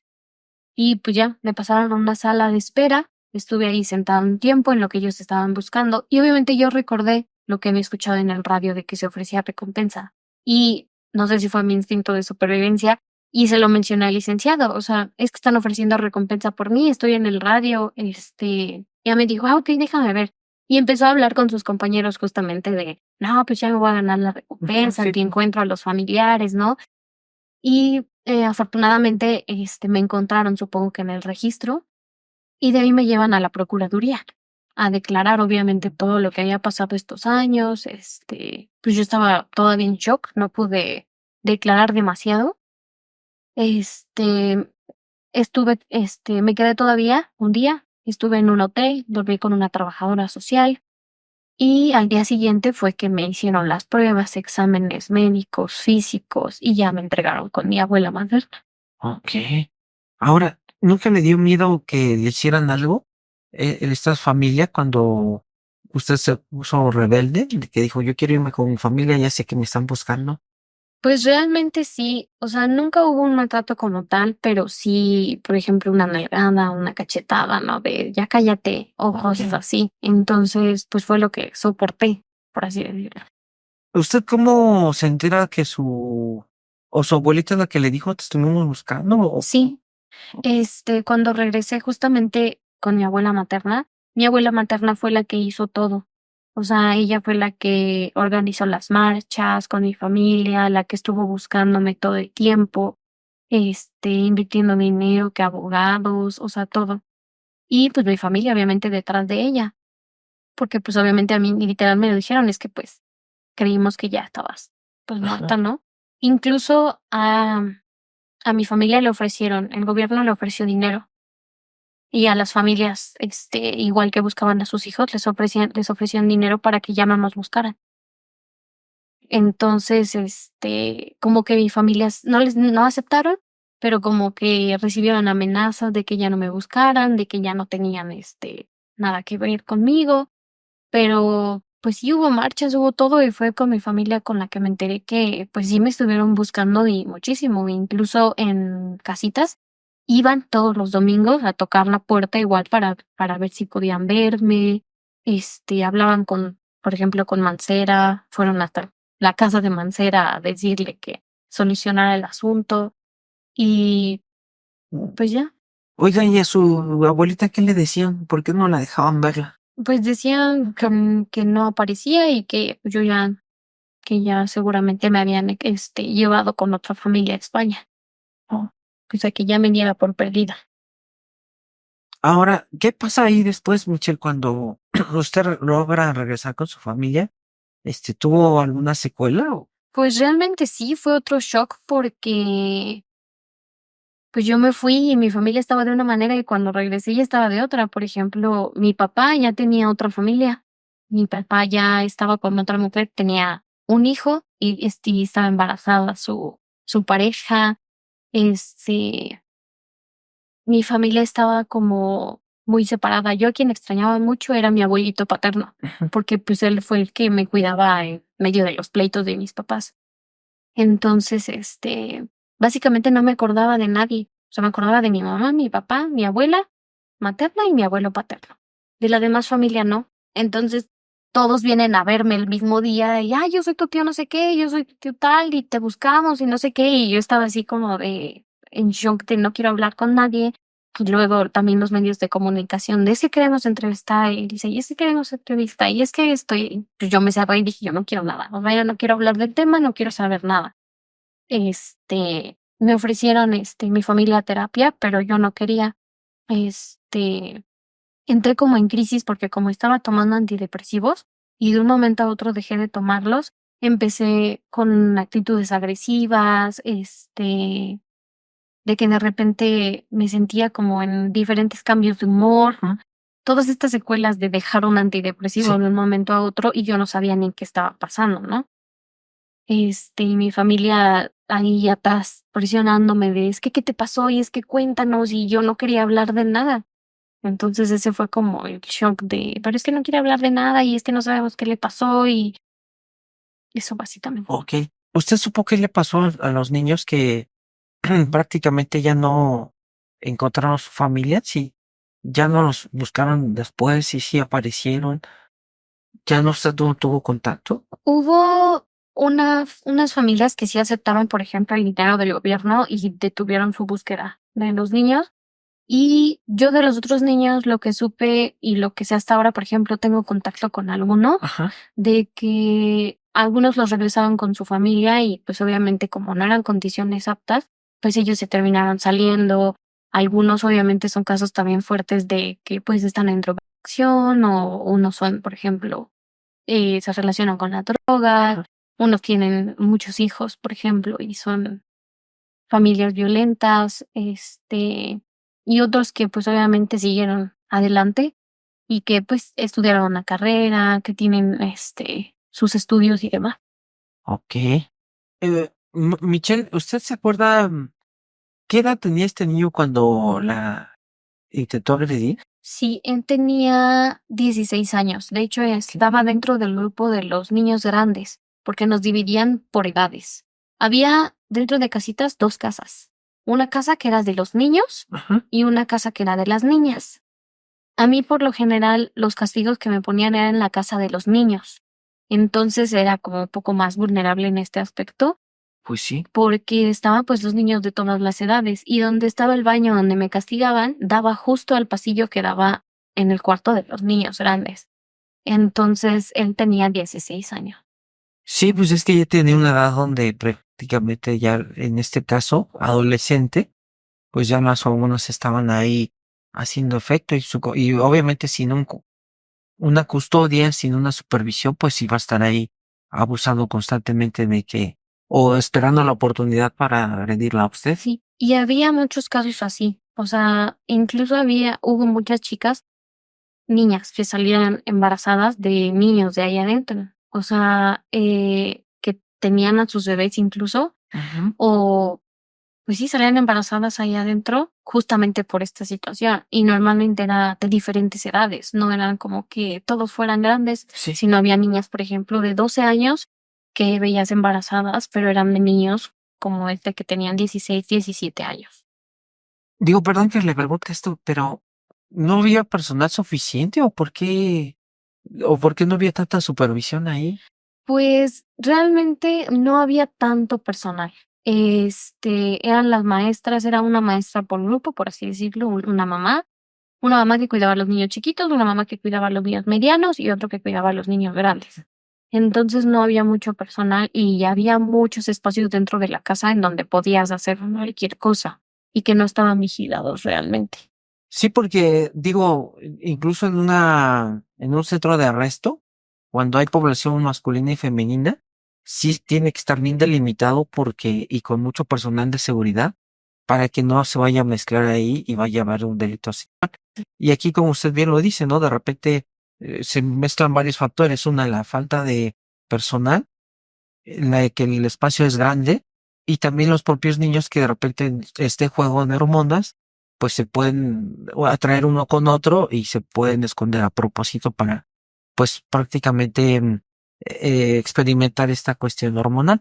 Y, pues, ya, me pasaron a una sala de espera, estuve ahí sentada un tiempo en lo que ellos estaban buscando, y obviamente yo recordé lo que había escuchado en el radio de que se ofrecía recompensa. Y no sé si fue mi instinto de supervivencia, y se lo mencioné al licenciado, o sea: "Es que están ofreciendo recompensa por mí, estoy en el radio", ya me dijo: "Ah, okey, déjame ver". Y empezó a hablar con sus compañeros justamente de, no, pues ya me voy a ganar la recompensa, Sí. que encuentro a los familiares, ¿no? Y afortunadamente me encontraron, supongo que en el registro, y de ahí me llevan a la procuraduría a declarar, obviamente, todo lo que había pasado estos años. Pues yo estaba todavía en shock, no pude declarar demasiado. Este, me quedé todavía un día, estuve en un hotel, dormí con una trabajadora social y al día siguiente fue que me hicieron las pruebas, exámenes médicos, físicos y ya me entregaron con mi abuela materna. Ok. Ahora, ¿nunca le dio miedo que le hicieran algo en esta familia cuando usted se puso rebelde? De que dijo, yo quiero irme con mi familia, ya sé que me están buscando. Pues realmente sí, o sea, nunca hubo un maltrato como tal, pero sí, por ejemplo, una nalgada, una cachetada, ¿no? De ya cállate o cosas Ok. así. Entonces, pues fue lo que soporté, por así decirlo. ¿Usted cómo se entera que su abuelita es la que le dijo te estuvimos buscando? Sí, cuando regresé justamente con mi abuela materna fue la que hizo todo. O sea, ella fue la que organizó las marchas con mi familia, la que estuvo buscándome todo el tiempo, invirtiendo dinero, que abogados, o sea, todo. Y pues mi familia obviamente detrás de ella, porque pues obviamente a mí literal me lo dijeron, es que pues creímos que ya estabas pues Ajá. muerta, ¿no? Incluso a mi familia le ofrecieron, el gobierno le ofreció dinero y a las familias, igual que buscaban a sus hijos, les ofrecían dinero para que ya no nos buscaran. Entonces, como que mi familia no aceptaron, pero como que recibieron amenazas de que ya no me buscaran, de que ya no tenían, nada que ver conmigo. Pero, pues sí hubo marchas, hubo todo, y fue con mi familia con la que me enteré que, pues sí me estuvieron buscando y muchísimo, incluso en casitas. Iban todos los domingos a tocar la puerta igual para ver si podían verme. Hablaban por ejemplo, con Mancera, fueron hasta la casa de Mancera a decirle que solucionara el asunto y pues ya. Oiga, ¿y a su abuelita qué le decían? ¿Por qué no la dejaban verla? Pues decían que no aparecía y que ya seguramente me habían, llevado con otra familia a España. Oh. O sea, que ya me diera por perdida. Ahora, ¿qué pasa ahí después, Michelle, cuando usted logra regresar con su familia? ¿Tuvo alguna secuela? Pues realmente sí, fue otro shock porque, pues yo me fui y mi familia estaba de una manera y cuando regresé ya estaba de otra. Por ejemplo, mi papá ya tenía otra familia. Mi papá ya estaba con otra mujer, tenía un hijo y, estaba embarazada su pareja. Este, Mi familia estaba como muy separada. Yo a quien extrañaba mucho era mi abuelito paterno, porque pues él fue el que me cuidaba en medio de los pleitos de mis papás. Entonces, básicamente no me acordaba de nadie. O sea, me acordaba de mi mamá, mi papá, mi abuela materna y mi abuelo paterno. De la demás familia no. Entonces, todos vienen a verme el mismo día y, yo soy tu tío no sé qué, yo soy tu tío tal y te buscamos y no sé qué. Y yo estaba así como en shock de no quiero hablar con nadie. Y luego también los medios de comunicación de es que queremos entrevistar y dice, y es que queremos entrevista y es que pues yo me cerré y dije, yo no quiero nada, o sea, yo no quiero hablar del tema, no quiero saber nada. Me ofrecieron, mi familia terapia, pero yo no quería. Este, Entré como en crisis porque como estaba tomando antidepresivos y de un momento a otro dejé de tomarlos, empecé con actitudes agresivas, de que de repente me sentía como en diferentes cambios de humor, Ujú. todas estas secuelas de dejar un antidepresivo Sí. de un momento a otro y yo no sabía ni qué estaba pasando, ¿no? Y mi familia ahí atrás presionándome de, es que, ¿qué te pasó? Y es que cuéntanos, y yo no quería hablar de nada. Entonces ese fue como el shock de, pero es que no quiere hablar de nada y es que no sabemos qué le pasó y eso básicamente. Ok. ¿Usted supo qué le pasó a los niños que prácticamente ya no encontraron su familia? Sí, ya no los buscaron después y sí aparecieron. ¿Ya no usted no tuvo contacto? Hubo unas familias que sí aceptaron, por ejemplo, el dinero del gobierno y detuvieron su búsqueda de los niños, Y yo de los otros niños lo que supe y lo que sé hasta ahora, por ejemplo, tengo contacto con alguno, Ajá. de que algunos los regresaban con su familia y pues obviamente como no eran condiciones aptas, pues ellos se terminaron saliendo. Algunos obviamente son casos también fuertes de que pues están en drogadicción o unos son, por ejemplo, se relacionan con la droga, unos tienen muchos hijos, por ejemplo, y son familias violentas, y otros que pues obviamente siguieron adelante y que pues estudiaron una carrera, que tienen sus estudios y demás. Ok. Michelle, ¿usted se acuerda qué edad tenía este niño cuando la intentó agredir? Sí, él tenía 16 años. De hecho, estaba dentro del grupo de los niños grandes, porque nos dividían por edades. Había dentro de casitas 2 casas. Una casa que era de los niños Ajá. y una casa que era de las niñas. A mí, por lo general, los castigos que me ponían eran en la casa de los niños. Entonces era como un poco más vulnerable en este aspecto, Pues sí. porque estaban pues los niños de todas las edades y donde estaba el baño donde me castigaban daba justo al pasillo que daba en el cuarto de los niños grandes. Entonces él tenía 16 años. Sí, pues es que ya tenía una edad donde prácticamente ya, en este caso, adolescente, pues ya más o menos estaban ahí haciendo efecto y obviamente sin una custodia, sin una supervisión, pues iba a estar ahí abusando constantemente de que, o esperando la oportunidad para agredirla a usted. Sí, y había muchos casos así. O sea, incluso hubo muchas chicas, niñas, que salían embarazadas de niños de ahí adentro. O sea, que tenían a sus bebés incluso, Ujú. o pues sí, salían embarazadas ahí adentro justamente por esta situación. Y normalmente era de diferentes edades, no eran como que todos fueran grandes, Sí. sino había niñas, por ejemplo, de 12 años que veías embarazadas, pero eran de niños como este que tenían 16, 17 años. Digo, perdón que le pregunte esto, pero ¿no había personal suficiente o por qué no había tanta supervisión ahí? Pues realmente no había tanto personal. Eran las maestras, era una maestra por grupo, por así decirlo, una mamá que cuidaba a los niños chiquitos, una mamá que cuidaba a los niños medianos y otro que cuidaba a los niños grandes. Entonces no había mucho personal y había muchos espacios dentro de la casa en donde podías hacer cualquier cosa y que no estaban vigilados realmente. Sí, porque digo, incluso en un centro de arresto, cuando hay población masculina y femenina, sí tiene que estar bien delimitado y con mucho personal de seguridad para que no se vaya a mezclar ahí y vaya a haber un delito así. Y aquí, como usted bien lo dice, ¿no? De repente se mezclan varios factores. Una, la falta de personal, la de que el espacio es grande, y también los propios niños que de repente en este juego de hormonas, pues se pueden atraer uno con otro y se pueden esconder a propósito para, pues prácticamente experimentar esta cuestión hormonal.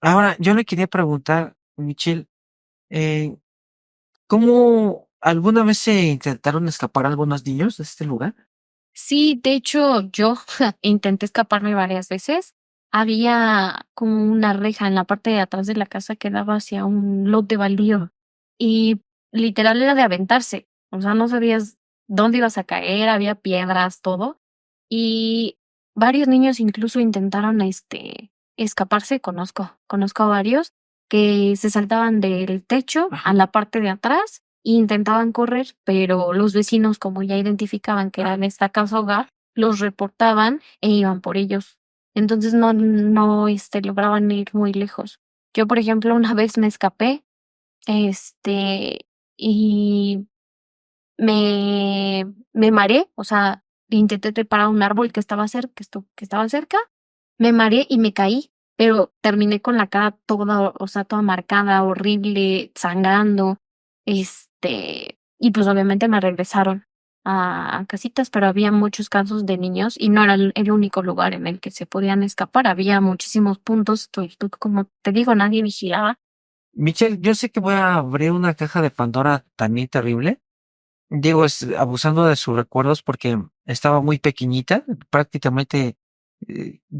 Ahora, yo le quería preguntar, Michelle, eh, ¿cómo alguna vez se intentaron escapar algunos niños de este lugar? Sí, de hecho, yo intenté escaparme varias veces. Había como una reja en la parte de atrás de la casa que daba hacia un lote baldío y literal era de aventarse. O sea, no sabías dónde ibas a caer, había piedras, todo. Y varios niños incluso intentaron escaparse. Conozco a varios que se saltaban del techo a la parte de atrás e intentaban correr, pero los vecinos, como ya identificaban que era en esta casa hogar, los reportaban e iban por ellos. Entonces no lograban ir muy lejos. Yo, por ejemplo, una vez me escapé, y me mareé, o sea, intenté trepar a un árbol que estaba cerca, me mareé y me caí, pero terminé con la cara toda, o sea, toda marcada, horrible, sangrando, y pues obviamente me regresaron a casitas, pero había muchos casos de niños y no era el único lugar en el que se podían escapar, había muchísimos puntos, como te digo, nadie vigilaba. Michelle, yo sé que voy a abrir una caja de Pandora también terrible. Digo, es abusando de sus recuerdos porque estaba muy pequeñita, prácticamente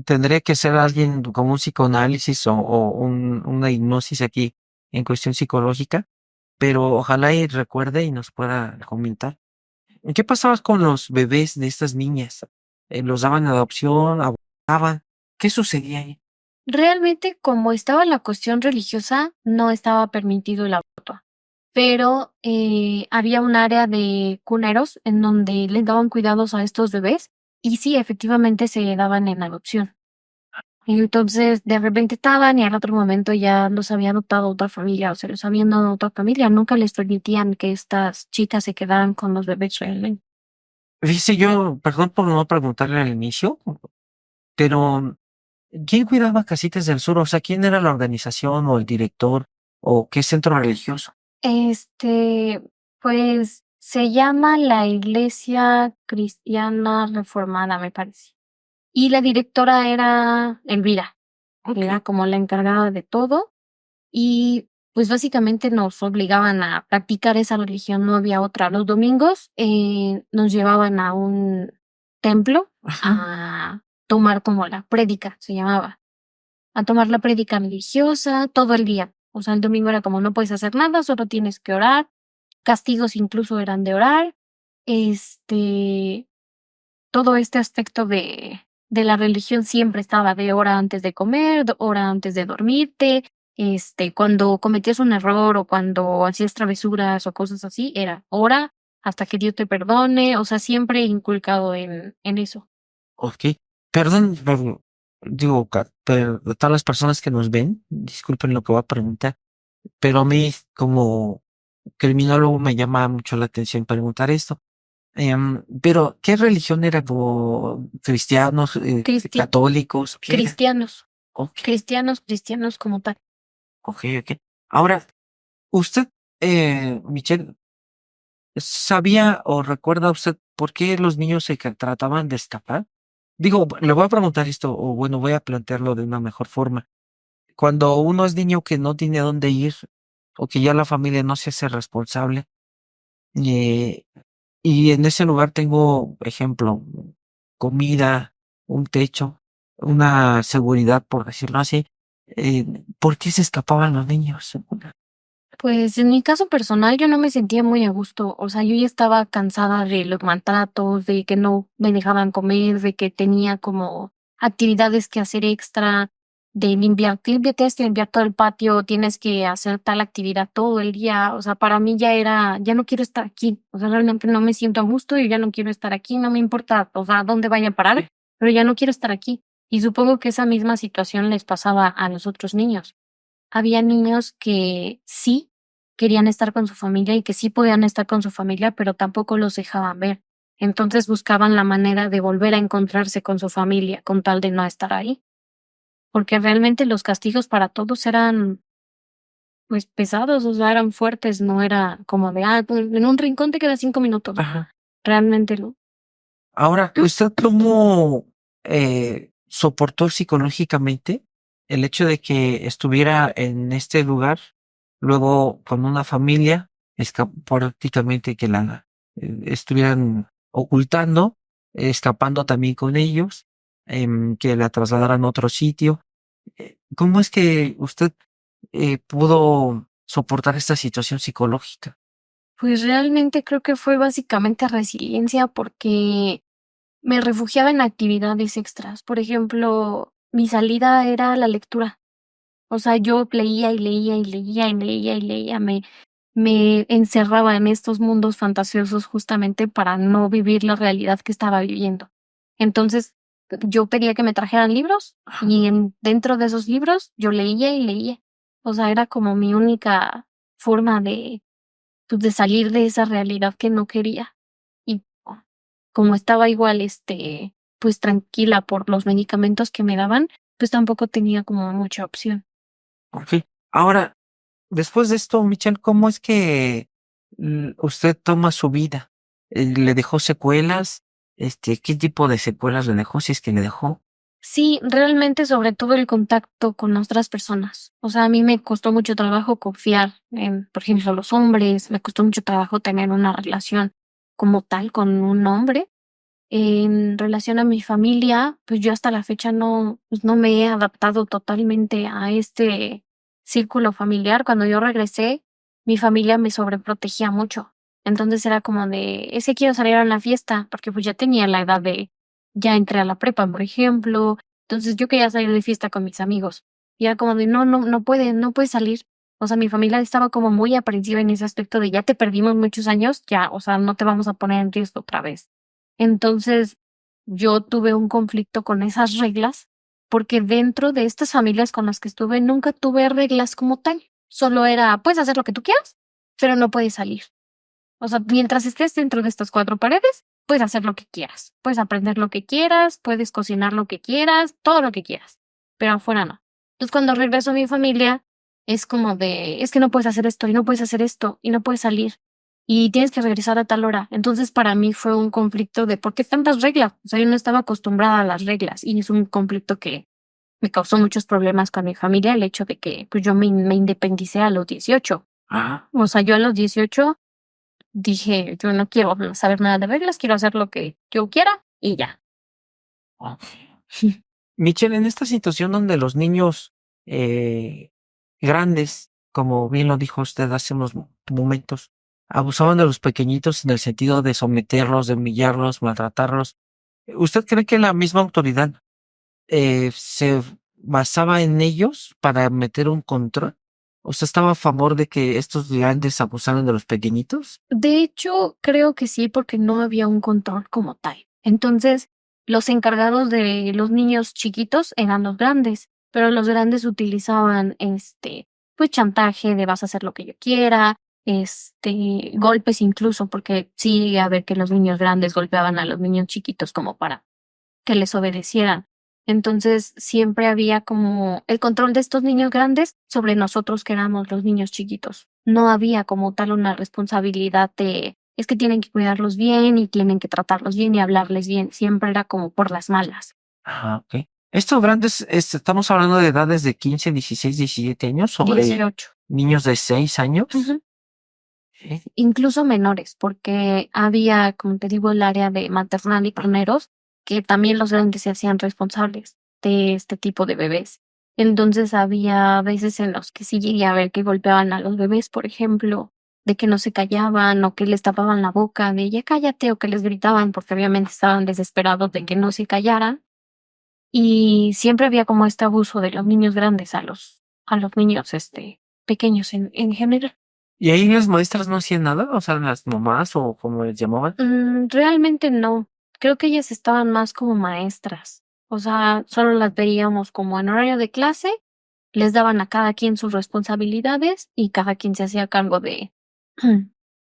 tendría que ser alguien como un psicoanálisis o una hipnosis aquí en cuestión psicológica, pero ojalá y recuerde y nos pueda comentar. ¿Qué pasaba con los bebés de estas niñas? ¿Los daban en adopción? ¿Abortaban? ¿Qué sucedía ahí? Realmente, como estaba la cuestión religiosa, no estaba permitido el aborto, pero había un área de cuneros en donde les daban cuidados a estos bebés y sí, efectivamente se daban en adopción. Y entonces de repente estaban y al otro momento ya los había adoptado otra familia o se los habían dado a otra familia. Nunca les permitían que estas chicas se quedaran con los bebés realmente. Fíjese, yo, perdón por no preguntarle al inicio, pero ¿quién cuidaba Casitas del Sur? O sea, ¿quién era la organización o el director o qué centro religioso? Este, pues se llama la Iglesia Cristiana Reformada, me parece. Y la directora era Elvira, Ok. era como la encargada de todo y pues básicamente nos obligaban a practicar esa religión, no había otra. Los domingos nos llevaban a un templo Ajá. a tomar como la prédica, se llamaba, a tomar la prédica religiosa todo el día. O sea, el domingo era como no puedes hacer nada, solo tienes que orar. Castigos incluso eran de orar. Este, todo este aspecto de la religión siempre estaba de hora antes de comer, hora antes de dormirte. Cuando cometías un error o cuando hacías travesuras o cosas así, era hora hasta que Dios te perdone. O sea, siempre inculcado en eso. Ok. Perdón, digo, pero todas las personas que nos ven, disculpen lo que voy a preguntar, pero a mí como criminólogo me llama mucho la atención preguntar esto. Pero, ¿qué religión era? ¿Como cristianos, Cristi- católicos? ¿Qué era? cristianos, Ok, cristianos como tal. ok, ok. Ahora, usted, Michelle, ¿sabía o recuerda usted por qué los niños trataban de escapar? Digo, le voy a preguntar esto, o bueno, voy a plantearlo de una mejor forma. Cuando uno es niño que no tiene dónde ir, o que ya la familia no se hace responsable, eh, y en ese lugar tengo, ejemplo, comida, un techo, una seguridad, por decirlo así. Eh, ¿Por qué se escapaban los niños? Pues en mi caso personal yo no me sentía muy a gusto, o sea, yo ya estaba cansada de los maltratos, de que no me dejaban comer, de que tenía como actividades que hacer extra, de tienes que limpiar todo el patio, tienes que hacer tal actividad todo el día, o sea, para mí ya era, ya no quiero estar aquí, o sea, realmente no me siento a gusto y ya no quiero estar aquí, no me importa, o sea, dónde vaya a parar, pero ya no quiero estar aquí. Y supongo que esa misma situación les pasaba a los otros niños. Había niños que sí querían estar con su familia y que sí podían estar con su familia, pero tampoco los dejaban ver. Entonces buscaban la manera de volver a encontrarse con su familia con tal de no estar ahí, porque realmente los castigos para todos eran pues pesados, o sea, eran fuertes, no era como de, pues, en un rincón te quedas 5 minutos. Ajá. Realmente no. Ahora, ¿usted cómo soportó psicológicamente el hecho de que estuviera en este lugar, luego con una familia, prácticamente que la estuvieran ocultando, escapando también con ellos, que la trasladaran a otro sitio? ¿Cómo es que usted pudo soportar esta situación psicológica? Pues realmente creo que fue básicamente resiliencia porque me refugiaba en actividades extras. Por ejemplo, mi salida era la lectura. O sea, yo leía y leía y leía y leía y leía. Me encerraba en estos mundos fantasiosos justamente para no vivir la realidad que estaba viviendo. Entonces, yo pedía que me trajeran libros y dentro de esos libros yo leía y leía. O sea, era como mi única forma pues, de salir de esa realidad que no quería. Y como estaba igual, pues tranquila por los medicamentos que me daban, pues tampoco tenía como mucha opción. Ok. Ahora, después de esto, Michelle, ¿cómo es que usted toma su vida? ¿Le dejó secuelas? ¿Qué tipo de secuelas le dejó, si es que le dejó? Sí, realmente sobre todo el contacto con otras personas. O sea, a mí me costó mucho trabajo confiar en, por ejemplo, los hombres, me costó mucho trabajo tener una relación como tal con un hombre. En relación a mi familia, pues yo hasta la fecha no, pues no me he adaptado totalmente a este círculo familiar. Cuando yo regresé, mi familia me sobreprotegía mucho. Entonces era como de, es que quiero salir a una fiesta, porque pues ya tenía la edad de, ya entré a la prepa, por ejemplo. Entonces yo quería salir de fiesta con mis amigos. Y era como de, no puedes salir. O sea, mi familia estaba como muy aprensiva en ese aspecto de ya te perdimos muchos años, ya, o sea, no te vamos a poner en riesgo otra vez. Entonces, yo tuve un conflicto con esas reglas, porque dentro de estas familias con las que estuve nunca tuve reglas como tal. Solo era, puedes hacer lo que tú quieras, pero no puedes salir. O sea, mientras estés dentro de estas cuatro paredes, puedes hacer lo que quieras. Puedes aprender lo que quieras, puedes cocinar lo que quieras, todo lo que quieras. Pero afuera no. Entonces, cuando regreso a mi familia, es como de, es que no puedes hacer esto y no puedes hacer esto y no puedes salir y tienes que regresar a tal hora. Entonces, para mí fue un conflicto de ¿por qué tantas reglas? O sea, yo no estaba acostumbrada a las reglas y es un conflicto que me causó muchos problemas con mi familia, el hecho de que pues, yo me independicé a los 18. Ah, O sea, yo a los 18 dije, yo no quiero saber nada de reglas, quiero hacer lo que yo quiera y ya. ok. Michelle, en esta situación donde los niños eh, grandes, como bien lo dijo usted hace unos momentos, abusaban de los pequeñitos en el sentido de someterlos, de humillarlos, maltratarlos, ¿usted cree que la misma autoridad se basaba en ellos para meter un control? ¿O sea, estaba a favor de que estos grandes abusaran de los pequeñitos? De hecho, creo que sí, porque no había un control como tal. Entonces, los encargados de los niños chiquitos eran los grandes, pero los grandes utilizaban pues chantaje de vas a hacer lo que yo quiera, golpes incluso, porque sí llegué a ver que los niños grandes golpeaban a los niños chiquitos como para que les obedecieran. Entonces, siempre había como el control de estos niños grandes sobre nosotros que éramos los niños chiquitos. No había como tal una responsabilidad de, es que tienen que cuidarlos bien y tienen que tratarlos bien y hablarles bien. Siempre era como por las malas. Ah, ok. Estos grandes, estamos hablando de edades de 15, 16, 17 años, sobre 18. niños de 6 años. Ujú. Sí. Incluso menores, porque había, como te digo, el área de maternal y primeros, que también los grandes se hacían responsables de este tipo de bebés. Entonces había veces en los que sí llegué a ver que golpeaban a los bebés, por ejemplo, de que no se callaban o que les tapaban la boca, de ya cállate o que les gritaban porque obviamente estaban desesperados de que no se callaran. Y siempre había como este abuso de los niños grandes a los niños pequeños en general. ¿Y ahí las maestras no hacían nada? O sea, las mamás o como les llamaban. Realmente no. Creo que ellas estaban más como maestras. O sea, solo las veíamos como en horario de clase, les daban a cada quien sus responsabilidades y cada quien se hacía cargo de,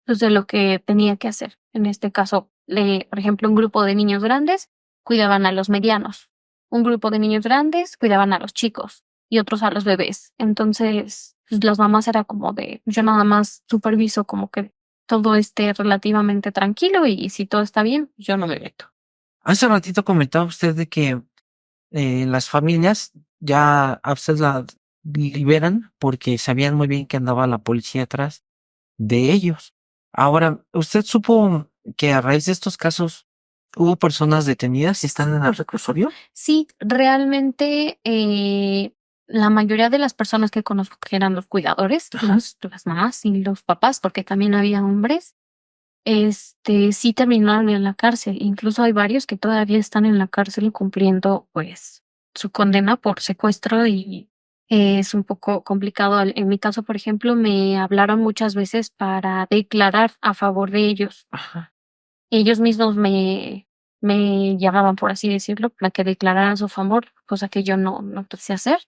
pues, de lo que tenía que hacer. En este caso, por ejemplo, un grupo de niños grandes cuidaban a los medianos. Un grupo de niños grandes cuidaban a los chicos y otros a los bebés. Entonces, pues, las mamás era como de, yo nada más superviso como que todo esté relativamente tranquilo y si todo está bien, yo no me meto. Hace ratito comentaba usted de que las familias ya a usted la liberan porque sabían muy bien que andaba la policía atrás de ellos. Ahora, ¿usted supo que a raíz de estos casos hubo personas detenidas y están en el reclusorio? Sí, realmente la mayoría de las personas que conozco que eran los cuidadores, las mamás y los papás, porque también había hombres, sí terminaron en la cárcel. Incluso hay varios que todavía están en la cárcel cumpliendo, pues, su condena por secuestro y es un poco complicado. En mi caso, por ejemplo, me hablaron muchas veces para declarar a favor de ellos. Ajá. Ellos mismos me llamaban, por así decirlo, para que declarara a su favor, cosa que yo no quise hacer.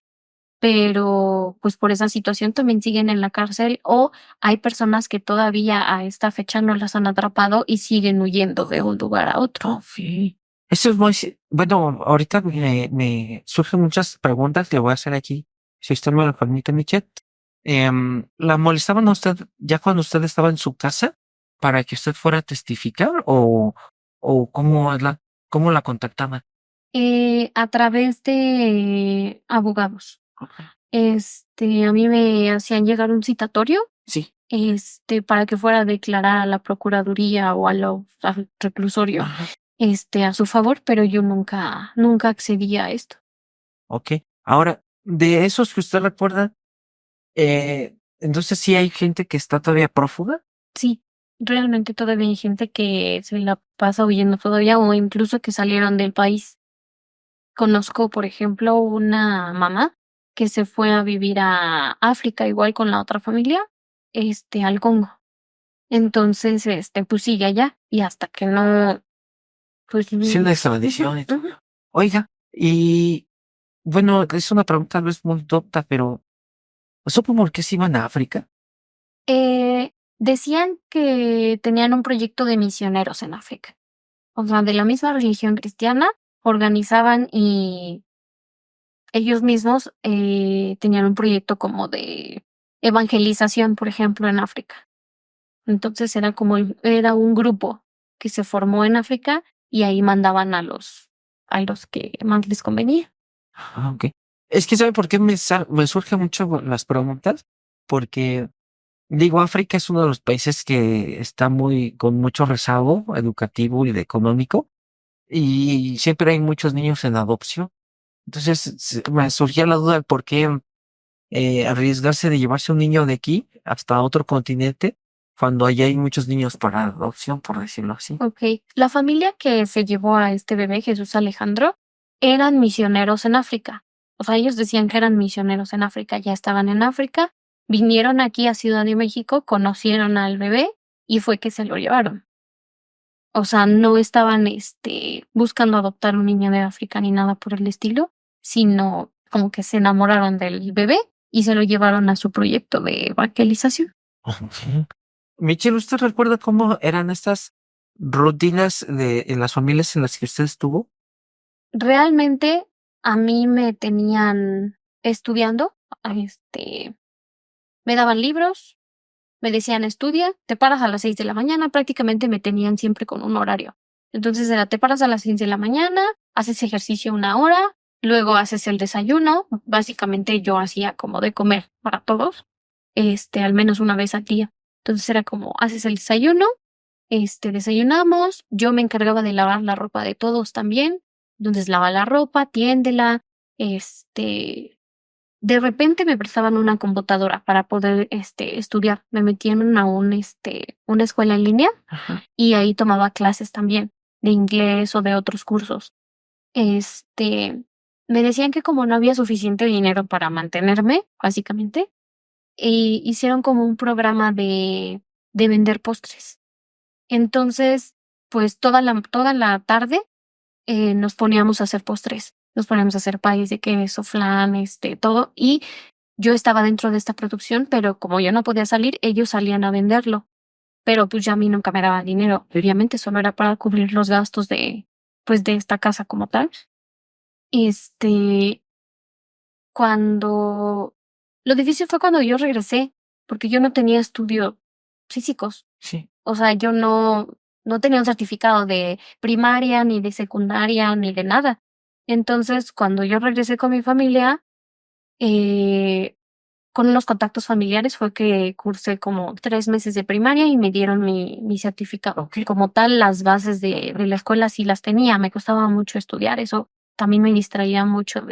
Pero, pues, por esa situación también siguen en la cárcel o hay personas que todavía a esta fecha no las han atrapado y siguen huyendo de un lugar a otro. Oh, sí. Eso es muy... Bueno, ahorita me surgen muchas preguntas que voy a hacer aquí, si usted me lo permite, Michelle. ¿La molestaban a usted ya cuando usted estaba en su casa para que usted fuera a testificar o cómo la contactaban? A través de abogados. Ajá. A mí me hacían llegar un citatorio, Sí. para que fuera a declarar a la procuraduría o al reclusorio, Ajá. a su favor, pero yo nunca accedí a esto. Ok. Ahora, de esos que usted recuerda, Entonces, ¿sí hay gente que está todavía prófuga? Sí, realmente todavía hay gente que se la pasa huyendo todavía o incluso que salieron del país. Conozco, por ejemplo, una mamá que se fue a vivir a África igual con la otra familia, al Congo. Entonces, pues sigue allá y hasta que no, pues, Sí, una extradición y todo. ujú. Oiga, y bueno, es una pregunta tal vez muy tonta, pero ¿supo por qué se iban a África? Decían que tenían un proyecto de misioneros en África. O sea, de la misma religión cristiana, organizaban y ellos mismos tenían un proyecto como de evangelización, por ejemplo, en África. Entonces era un grupo que se formó en África y ahí mandaban a los que más les convenía. Ah, ok. Es que ¿sabe por qué me surgen mucho las preguntas? Porque digo, África es uno de los países que está con mucho rezago educativo y de económico, y siempre hay muchos niños en adopción. Entonces, me surgía la duda de por qué arriesgarse de llevarse un niño de aquí hasta otro continente cuando allá hay muchos niños para adopción, por decirlo así. Ok, la familia que se llevó a este bebé, Jesús Alejandro, eran misioneros en África. O sea, ellos decían que eran misioneros en África, ya estaban en África, vinieron aquí a Ciudad de México, conocieron al bebé y fue que se lo llevaron. O sea, no estaban, buscando adoptar un niño de África ni nada por el estilo, sino como que se enamoraron del bebé y se lo llevaron a su proyecto de evangelización. Ujú. Michelle, ¿usted recuerda cómo eran estas rutinas en las familias en las que usted estuvo? Realmente a mí me tenían estudiando, me daban libros, me decían estudia, te paras a las 6 de la mañana, prácticamente me tenían siempre con un horario. Entonces era te paras a las 6 de la mañana, haces ejercicio 1 hora, luego haces el desayuno, básicamente yo hacía como de comer para todos, al menos una vez al día. Entonces era como haces el desayuno, desayunamos, yo me encargaba de lavar la ropa de todos también, entonces lava la ropa, tiéndela, este, de repente me prestaban una computadora para poder, estudiar. Me metían a una escuela en línea Ajá. y ahí tomaba clases también de inglés o de otros cursos. Este, Me decían que como no había suficiente dinero para mantenerme, básicamente, hicieron como un programa de vender postres. Entonces, pues toda la tarde nos poníamos a hacer postres, nos poníamos a hacer país de queso, flan, todo. Y yo estaba dentro de esta producción, pero como yo no podía salir, ellos salían a venderlo. Pero pues ya a mí nunca me daban dinero. Obviamente solo era para cubrir los gastos pues de esta casa como tal. Este, cuando, lo difícil fue cuando yo regresé, porque yo no tenía estudios físicos. Sí. O sea, yo no tenía un certificado de primaria, ni de secundaria, ni de nada. Entonces, cuando yo regresé con mi familia, eh, con unos contactos familiares fue que cursé como 3 meses de primaria y me dieron mi certificado. Ok. Como tal, las bases de la escuela sí las tenía. Me costaba mucho estudiar. Eso también me distraía mucho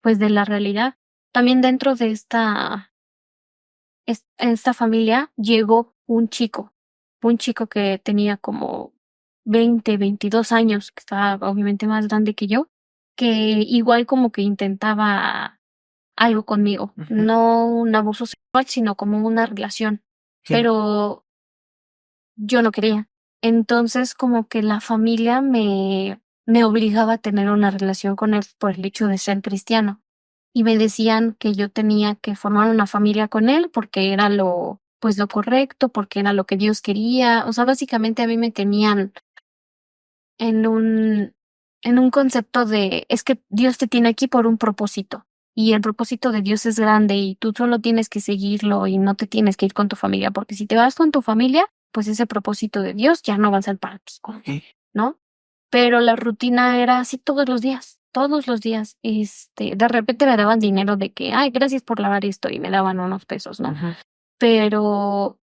pues, de la realidad. También dentro de esta familia llegó un chico que tenía como 22 años, que estaba obviamente más grande que yo, que igual como que intentaba algo conmigo, Ujú. no un abuso sexual, sino como una relación, Sí. pero yo no quería. Entonces como que la familia me obligaba a tener una relación con él por el hecho de ser cristiano y me decían que yo tenía que formar una familia con él porque era pues lo correcto, porque era lo que Dios quería. O sea, básicamente a mí me tenían en un concepto de, es que Dios te tiene aquí por un propósito y el propósito de Dios es grande y tú solo tienes que seguirlo y no te tienes que ir con tu familia, porque si te vas con tu familia, pues ese propósito de Dios ya no va a ser para ti, Ok. ¿no? Pero la rutina era así todos los días, todos los días. De repente me daban dinero de que, ay, gracias por lavar esto y me daban unos pesos, ¿no? Ujú. Pero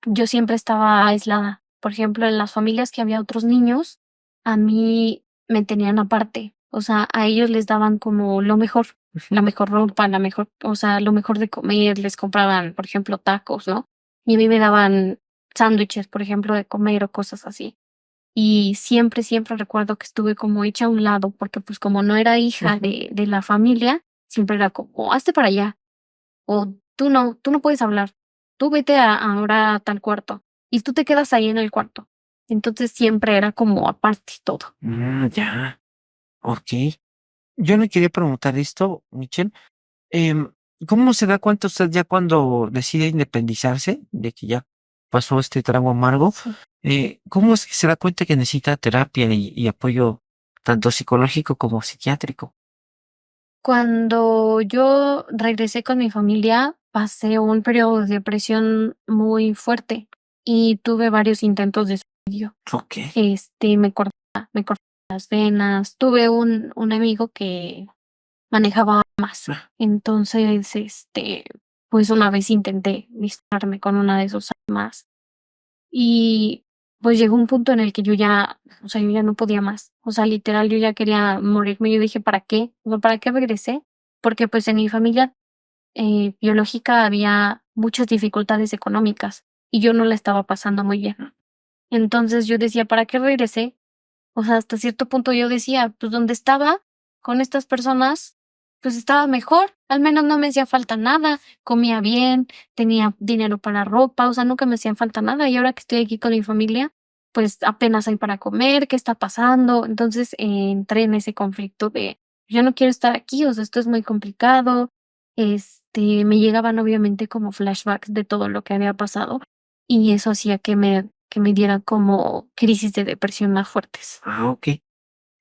yo siempre estaba aislada. Por ejemplo, en las familias que había otros niños, a mí me tenían aparte. O sea, a ellos les daban como lo mejor. la mejor ropa, la mejor, o sea, lo mejor de comer, les compraban, por ejemplo, tacos, ¿no? Y a mí me daban sándwiches, por ejemplo, de comer o cosas así. Y siempre, siempre recuerdo que estuve como hecha a un lado, porque pues como no era hija Ujú. de la familia, siempre era como, hazte para allá, o tú no puedes hablar, tú vete ahora a tal cuarto, y tú te quedas ahí en el cuarto. Entonces siempre era como aparte todo. Ya, ok. Yo le quería preguntar esto, Michelle. em, ¿Cómo se da cuenta usted ya cuando decide independizarse, de que ya pasó este trago amargo? Sí. ¿Cómo es que se da cuenta que necesita terapia y apoyo tanto psicológico como psiquiátrico? Cuando yo regresé con mi familia, pasé un periodo de depresión muy fuerte y tuve varios intentos de suicidio. Ok. Me cortaba las venas. Tuve un amigo que manejaba armas. Ah, Entonces, pues una vez intenté dispararme con una de sus armas y pues llegó un punto en el que yo ya, o sea, yo ya no podía más. O sea, literal, yo ya quería morirme. Yo dije, ¿para qué? O sea, ¿para qué regresé? Porque pues en mi familia biológica había muchas dificultades económicas y yo no la estaba pasando muy bien. Entonces yo decía, ¿para qué regresé? O sea, hasta cierto punto yo decía, pues donde estaba con estas personas, pues estaba mejor, al menos no me hacía falta nada, comía bien, tenía dinero para ropa, o sea, nunca me hacían falta nada. Y ahora que estoy aquí con mi familia, pues apenas hay para comer, ¿qué está pasando? Entonces entré en ese conflicto de, yo no quiero estar aquí, o sea, esto es muy complicado. Me llegaban obviamente como flashbacks de todo lo que había pasado y eso hacía que me dieran como crisis de depresión más fuertes. ok.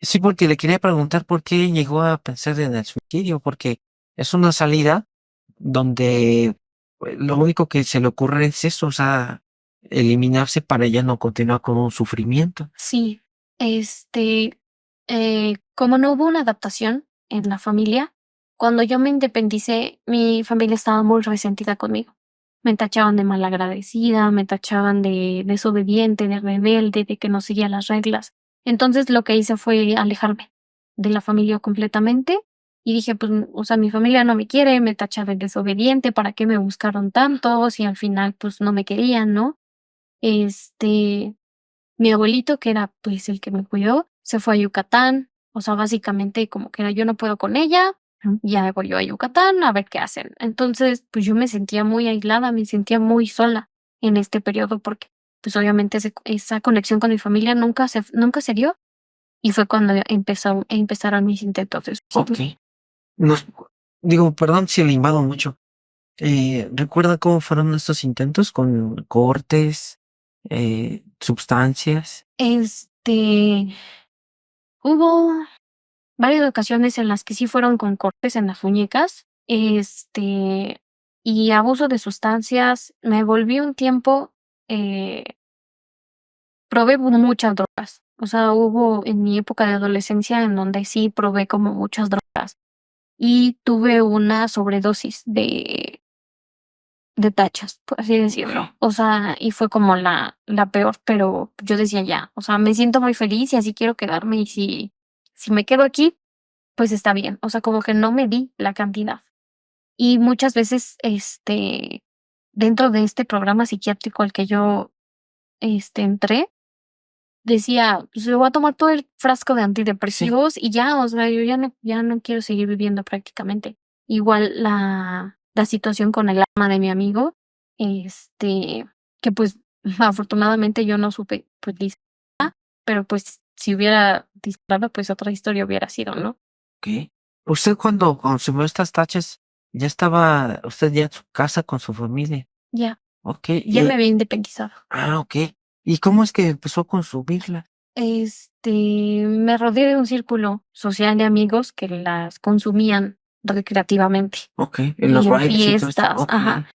Sí, porque le quería preguntar por qué llegó a pensar en el suicidio, porque es una salida donde lo único que se le ocurre es eso, o sea, eliminarse para ya no continuar con un sufrimiento. Sí, como no hubo una adaptación en la familia, cuando yo me independicé, mi familia estaba muy resentida conmigo. Me tachaban de malagradecida, me tachaban de desobediente, de rebelde, de que no seguía las reglas. Entonces lo que hice fue alejarme de la familia completamente y dije, pues, o sea, mi familia no me quiere, me tacha de desobediente, ¿para qué me buscaron tanto? Si al final, pues, no me querían, ¿no? Este, Mi abuelito, que era, pues, el que me cuidó, se fue a Yucatán, o sea, básicamente como que era yo no puedo con ella, Ujú. ya me voy yo a Yucatán a ver qué hacen. Entonces, pues, yo me sentía muy aislada, me sentía muy sola en este periodo porque, pues, obviamente esa conexión con mi familia nunca se dio, y fue cuando empezaron mis intentos de Ok. suicidio. Nos, digo, perdón si le invado mucho. ¿Recuerda cómo fueron estos intentos con cortes, sustancias? Hubo varias ocasiones en las que sí fueron con cortes en las muñecas, y abuso de sustancias. Me volví un tiempo, eh, probé muchas drogas. O sea, hubo en mi época de adolescencia en donde sí probé como muchas drogas y tuve una sobredosis de tachas, por así decirlo. O sea, y fue como la peor, pero yo decía ya, o sea, me siento muy feliz y así quiero quedarme y si me quedo aquí, pues está bien. O sea, como que no me di la cantidad. Y muchas veces, dentro de este programa psiquiátrico al que yo, entré, decía, pues yo voy a tomar todo el frasco de Sí. antidepresivos y ya, o sea, yo ya no quiero seguir viviendo prácticamente. Igual la situación con el alma de mi amigo, que pues afortunadamente yo no supe, pues, pero pues si hubiera disparado, pues otra historia hubiera sido, ¿no? Ok. ¿Usted cuando consumió estas tachas, ya estaba usted ya en su casa con su familia? Ya, Ok. ya me había independizado. Ok. ¿Y cómo es que empezó a consumirla? Me rodeé de un círculo social de amigos que las consumían recreativamente Ok. En los y en bailes y todo esto. fiestas, Ok. ajá.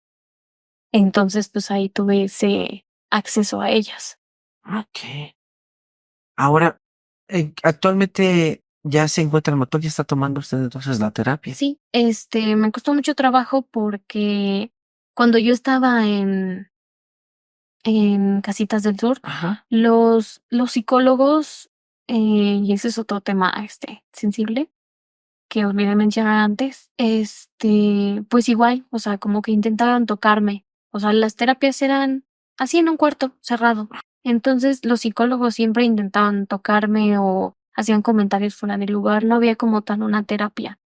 Entonces, pues ahí tuve ese acceso a ellas. Ok. Ahora, actualmente ya se encuentra el motor, ya está tomando usted entonces la terapia. Sí, me costó mucho trabajo porque cuando yo estaba en Casitas del Sur, Ajá. los psicólogos, y ese es otro tema, sensible, que olvidé mencionar antes, pues igual, o sea, como que intentaban tocarme. O sea, las terapias eran así en un cuarto cerrado. Entonces, los psicólogos siempre intentaban tocarme o hacían comentarios fuera de lugar. No había como tal una terapia.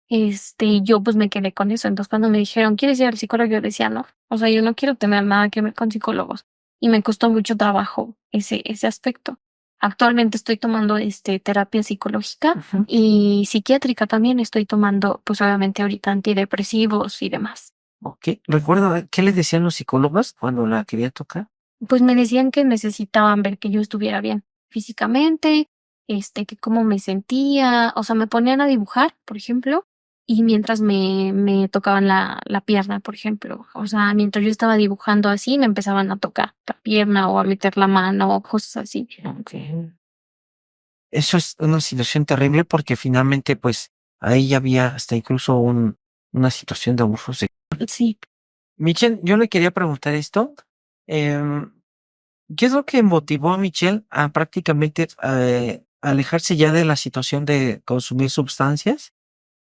Y yo pues me quedé con eso. Entonces, cuando me dijeron, ¿quieres ir al psicólogo? Yo decía, no. O sea, yo no quiero tener nada que ver con psicólogos. Y me costó mucho trabajo ese aspecto. Actualmente estoy tomando terapia psicológica Ujú. y psiquiátrica también. Estoy tomando, pues obviamente ahorita antidepresivos y demás. Ok. Recuerdo, ¿qué les decían los psicólogos cuando la quería tocar? Pues me decían que necesitaban ver que yo estuviera bien físicamente, que cómo me sentía, o sea, me ponían a dibujar, por ejemplo, y mientras me tocaban la pierna, por ejemplo, o sea, mientras yo estaba dibujando así, me empezaban a tocar la pierna o a meter la mano o cosas así. Ok. Eso es una situación terrible porque finalmente, pues, ahí ya había hasta incluso una situación de abuso sexual. Sí, Michelle, yo le quería preguntar esto. em, ¿Qué es lo que motivó a Michelle a prácticamente alejarse ya de la situación de consumir sustancias,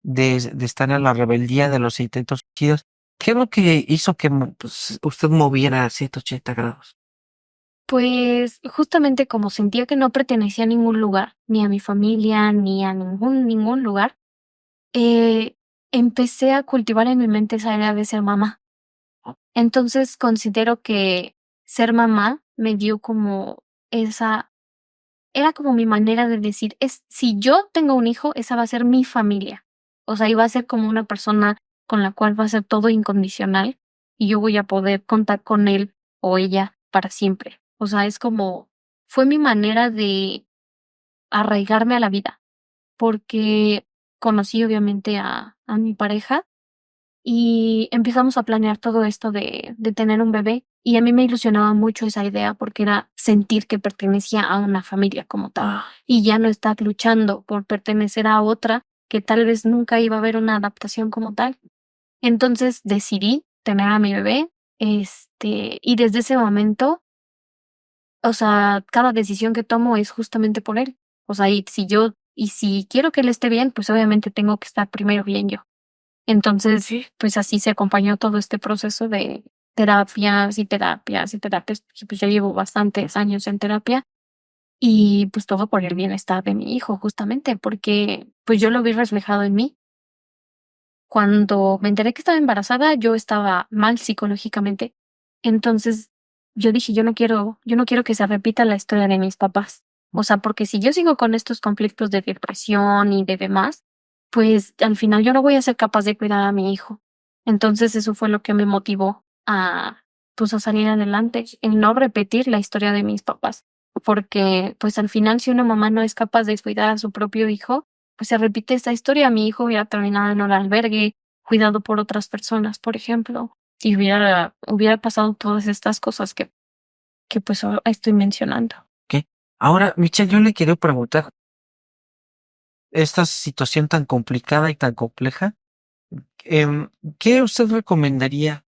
de estar en la rebeldía de los intentos suicidas? ¿Qué es lo que hizo que pues, usted moviera a 180 grados? pues justamente como sentía que no pertenecía a ningún lugar, ni a mi familia, ni a ningún lugar, eh, empecé a cultivar en mi mente esa idea de ser mamá. Entonces, considero que ser mamá me dio como esa era como mi manera de decir, si yo tengo un hijo, esa va a ser mi familia. O sea, iba a ser como una persona con la cual va a ser todo incondicional y yo voy a poder contar con él o ella para siempre. O sea, fue mi manera de arraigarme a la vida, porque conocí obviamente a mi pareja y empezamos a planear todo esto de tener un bebé y a mí me ilusionaba mucho esa idea porque era sentir que pertenecía a una familia como tal y ya no estar luchando por pertenecer a otra que tal vez nunca iba a haber una adaptación como tal. Entonces decidí tener a mi bebé, y desde ese momento, o sea, cada decisión que tomo es justamente por él. O sea, y si quiero que él esté bien, pues obviamente tengo que estar primero bien yo. Entonces, Sí. pues así se acompañó todo este proceso de terapias y terapias y terapias, y pues ya llevo bastantes años en terapia y pues todo por el bienestar de mi hijo, justamente, porque pues yo lo vi reflejado en mí. Cuando me enteré que estaba embarazada, yo estaba mal psicológicamente. Entonces, yo dije, yo no quiero que se repita la historia de mis papás. O sea, porque si yo sigo con estos conflictos de depresión y de demás, pues al final yo no voy a ser capaz de cuidar a mi hijo. Entonces, eso fue lo que me motivó pues a salir adelante, en no repetir la historia de mis papás. Porque, pues al final, si una mamá no es capaz de cuidar a su propio hijo, pues se repite esta historia. Mi hijo hubiera terminado en un albergue, cuidado por otras personas, por ejemplo, y hubiera pasado todas estas cosas que pues ahora estoy mencionando. Ok. Ahora, Michelle, yo le quiero preguntar, esta situación tan complicada y tan compleja, em, ¿qué usted recomendaría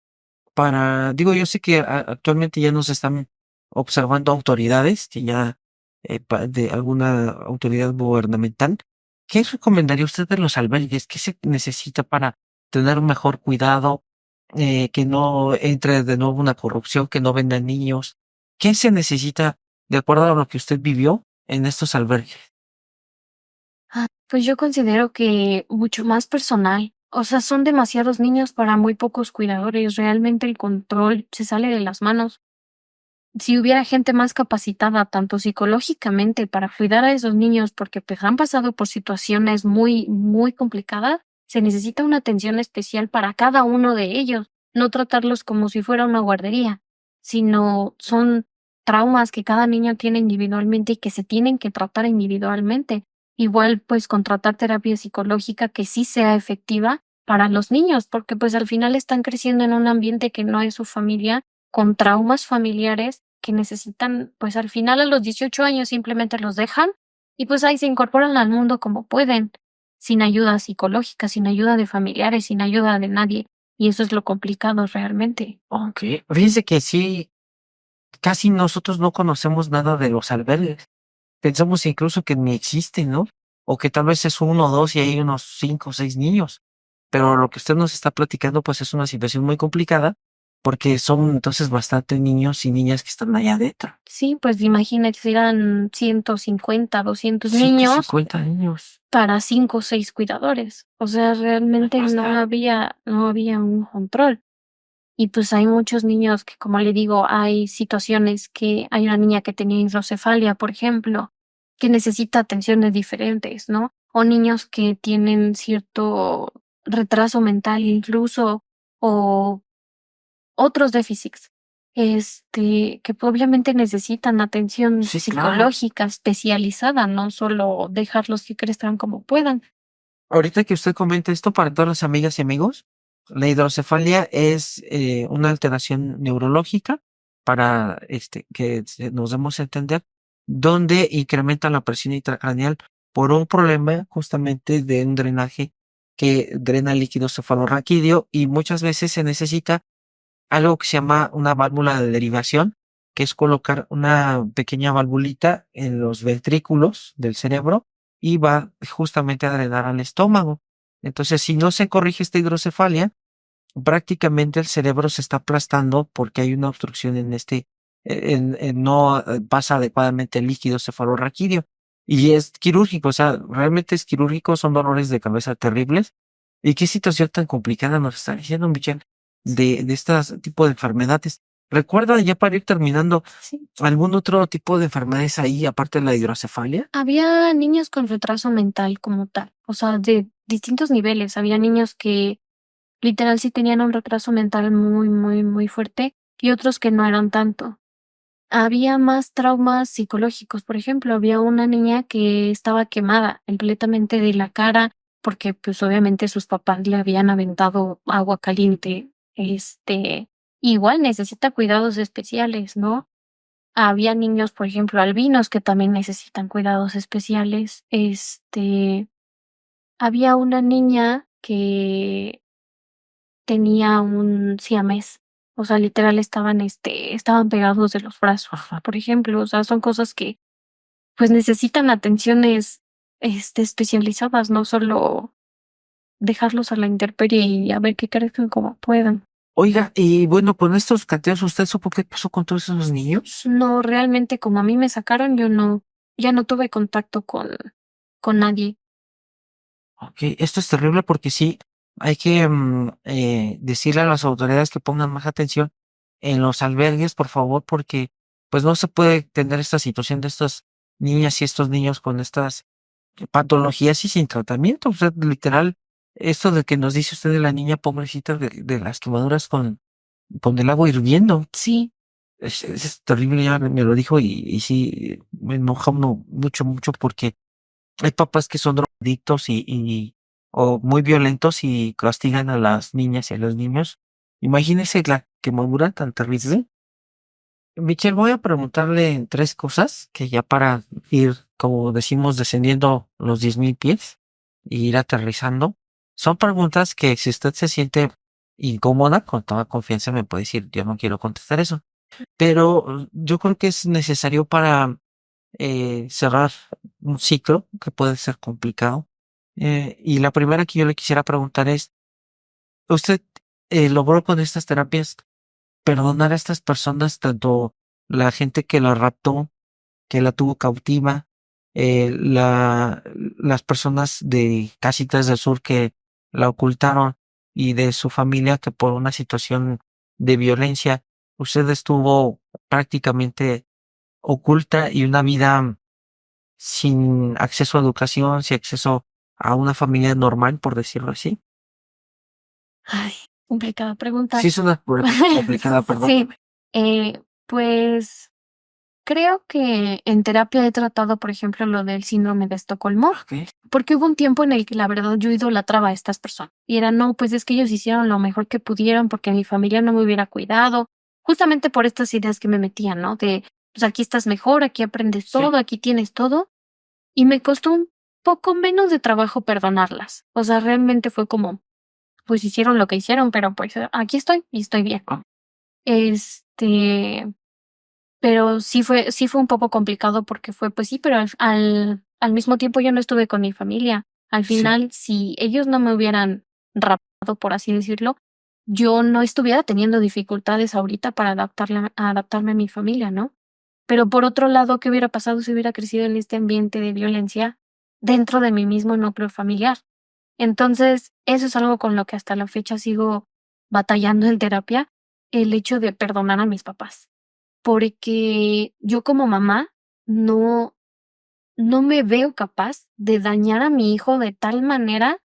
digo, yo sé que actualmente ya nos están observando autoridades, que ya de alguna autoridad gubernamental? ¿Qué recomendaría usted de los albergues? ¿Qué se necesita para tener un mejor cuidado, que no entre de nuevo una corrupción, que no vendan niños? ¿Qué se necesita de acuerdo a lo que usted vivió en estos albergues? Pues yo considero que mucho más personal. O sea, son demasiados niños para muy pocos cuidadores. Realmente el control se sale de las manos. Si hubiera gente más capacitada, tanto psicológicamente, para cuidar a esos niños, porque pues han pasado por situaciones muy complicadas, se necesita una atención especial para cada uno de ellos, no tratarlos como si fuera una guardería, sino son traumas que cada niño tiene individualmente y que se tienen que tratar individualmente. Igual, pues, contratar terapia psicológica que sí sea efectiva para los niños, porque pues al final están creciendo en un ambiente que no es su familia, con traumas familiares que necesitan, pues al final a los 18 años simplemente los dejan y pues ahí se incorporan al mundo como pueden, sin ayuda psicológica, sin ayuda de familiares, sin ayuda de nadie. Y eso es lo complicado realmente. Ok. Fíjense que sí, casi nosotros no conocemos nada de los albergues. Pensamos incluso que ni existen, ¿no? o que tal vez es uno o dos y hay unos 5 o 6 niños. Pero lo que usted nos está platicando, pues es una situación muy complicada porque son entonces bastante niños y niñas que están allá adentro. Sí, pues imagínate, si eran 150, 200 niños 150 niños. para 5 o 6 cuidadores. O sea, realmente no había un control. Y pues hay muchos niños que, como le digo, hay situaciones que hay una niña que tenía hidrocefalia, por ejemplo, que necesita atenciones diferentes, ¿no? O niños que tienen cierto retraso mental incluso, o otros déficits, que obviamente necesitan atención Sí, claro. psicológica especializada, no solo dejarlos que crezcan como puedan. Ahorita que usted comenta esto para todas las amigas y amigos, la hidrocefalia es una alteración neurológica para que nos demos a entender, donde incrementa la presión intracraneal por un problema justamente de un drenaje que drena el líquido cefalorraquídeo y muchas veces se necesita algo que se llama una válvula de derivación, que es colocar una pequeña valvulita en los ventrículos del cerebro y va justamente a drenar al estómago. Entonces, si no se corrige esta hidrocefalia, prácticamente el cerebro se está aplastando porque hay una obstrucción no pasa adecuadamente el líquido cefalorraquídeo. Y es quirúrgico, o sea, realmente es quirúrgico, son dolores de cabeza terribles. ¿Y qué situación tan complicada nos está diciendo, Michelle, de este tipo de enfermedades? Recuerda, ya para ir terminando, Sí. ¿algún otro tipo de enfermedades ahí, aparte de la hidrocefalia? Había niños con retraso mental como tal, o sea, de distintos niveles. Había niños que literal sí tenían un retraso mental muy, muy, muy fuerte y otros que no eran tanto. Había más traumas psicológicos, por ejemplo, había una niña que estaba quemada completamente de la cara porque, pues, obviamente sus papás le habían aventado agua caliente, igual necesita cuidados especiales, ¿no? Había niños, por ejemplo, albinos que también necesitan cuidados especiales. Había una niña que tenía un siamés. O sea, literal estaban pegados de los brazos, por ejemplo. O sea, son cosas que, pues, necesitan atenciones, especializadas, no solo dejarlos a la intemperie y a ver qué crezcan como puedan. Oiga, y bueno, con estos cateos, ¿usted supo qué pasó con todos esos niños? No, realmente, como a mí me sacaron, ya no tuve contacto con nadie. Ok, esto es terrible porque sí, hay que decirle a las autoridades que pongan más atención en los albergues, por favor, porque pues no se puede tener esta situación de estas niñas y estos niños con estas patologías y sin tratamiento. O sea, literal, esto de que nos dice usted de la niña pobrecita de las quemaduras con el agua hirviendo, Sí, es terrible, ya me lo dijo y sí, me enoja uno mucho, mucho porque hay papás que son drogadictos o muy violentos y castigan a las niñas y a los niños. Imagínese la quemadura tan terrible. Michelle, voy a preguntarle 3 cosas que ya para ir, como decimos, descendiendo los 10,000 pies y ir aterrizando. Son preguntas que si usted se siente incómoda, con toda confianza me puede decir, yo no quiero contestar eso. Pero yo creo que es necesario para cerrar un ciclo que puede ser complicado. Y la primera que yo le quisiera preguntar es, ¿usted logró con estas terapias perdonar a estas personas, tanto la gente que la raptó, que la tuvo cautiva, las personas de Casitas del Sur que la ocultaron y de su familia que por una situación de violencia, usted estuvo prácticamente oculta y una vida sin acceso a educación, sin acceso a una familia normal, por decirlo así? ay, complicada pregunta. Sí, es una pregunta complicada, perdón. Sí, pues creo que en terapia he tratado, por ejemplo, lo del síndrome de Estocolmo, Ok. porque hubo un tiempo en el que la verdad yo idolatraba a estas personas. Y era, no, pues es que ellos hicieron lo mejor que pudieron porque mi familia no me hubiera cuidado, justamente por estas ideas que me metían, ¿no? De, pues aquí estás mejor, aquí aprendes Sí. todo, aquí tienes todo. Y me costó un poco menos de trabajo perdonarlas. O sea, realmente fue como, pues hicieron lo que hicieron, pero pues aquí estoy y estoy bien. Ah. Este, pero sí fue un poco complicado porque fue, pues sí, pero al mismo tiempo yo no estuve con mi familia. Al Sí. final, si ellos no me hubieran raptado, por así decirlo, yo no estuviera teniendo dificultades ahorita para adaptarme a mi familia, ¿no? Pero por otro lado, ¿qué hubiera pasado si hubiera crecido en este ambiente de violencia dentro de mi mismo núcleo familiar? Entonces, eso es algo con lo que hasta la fecha sigo batallando en terapia, el hecho de perdonar a mis papás, porque yo como mamá no no me veo capaz de dañar a mi hijo de tal manera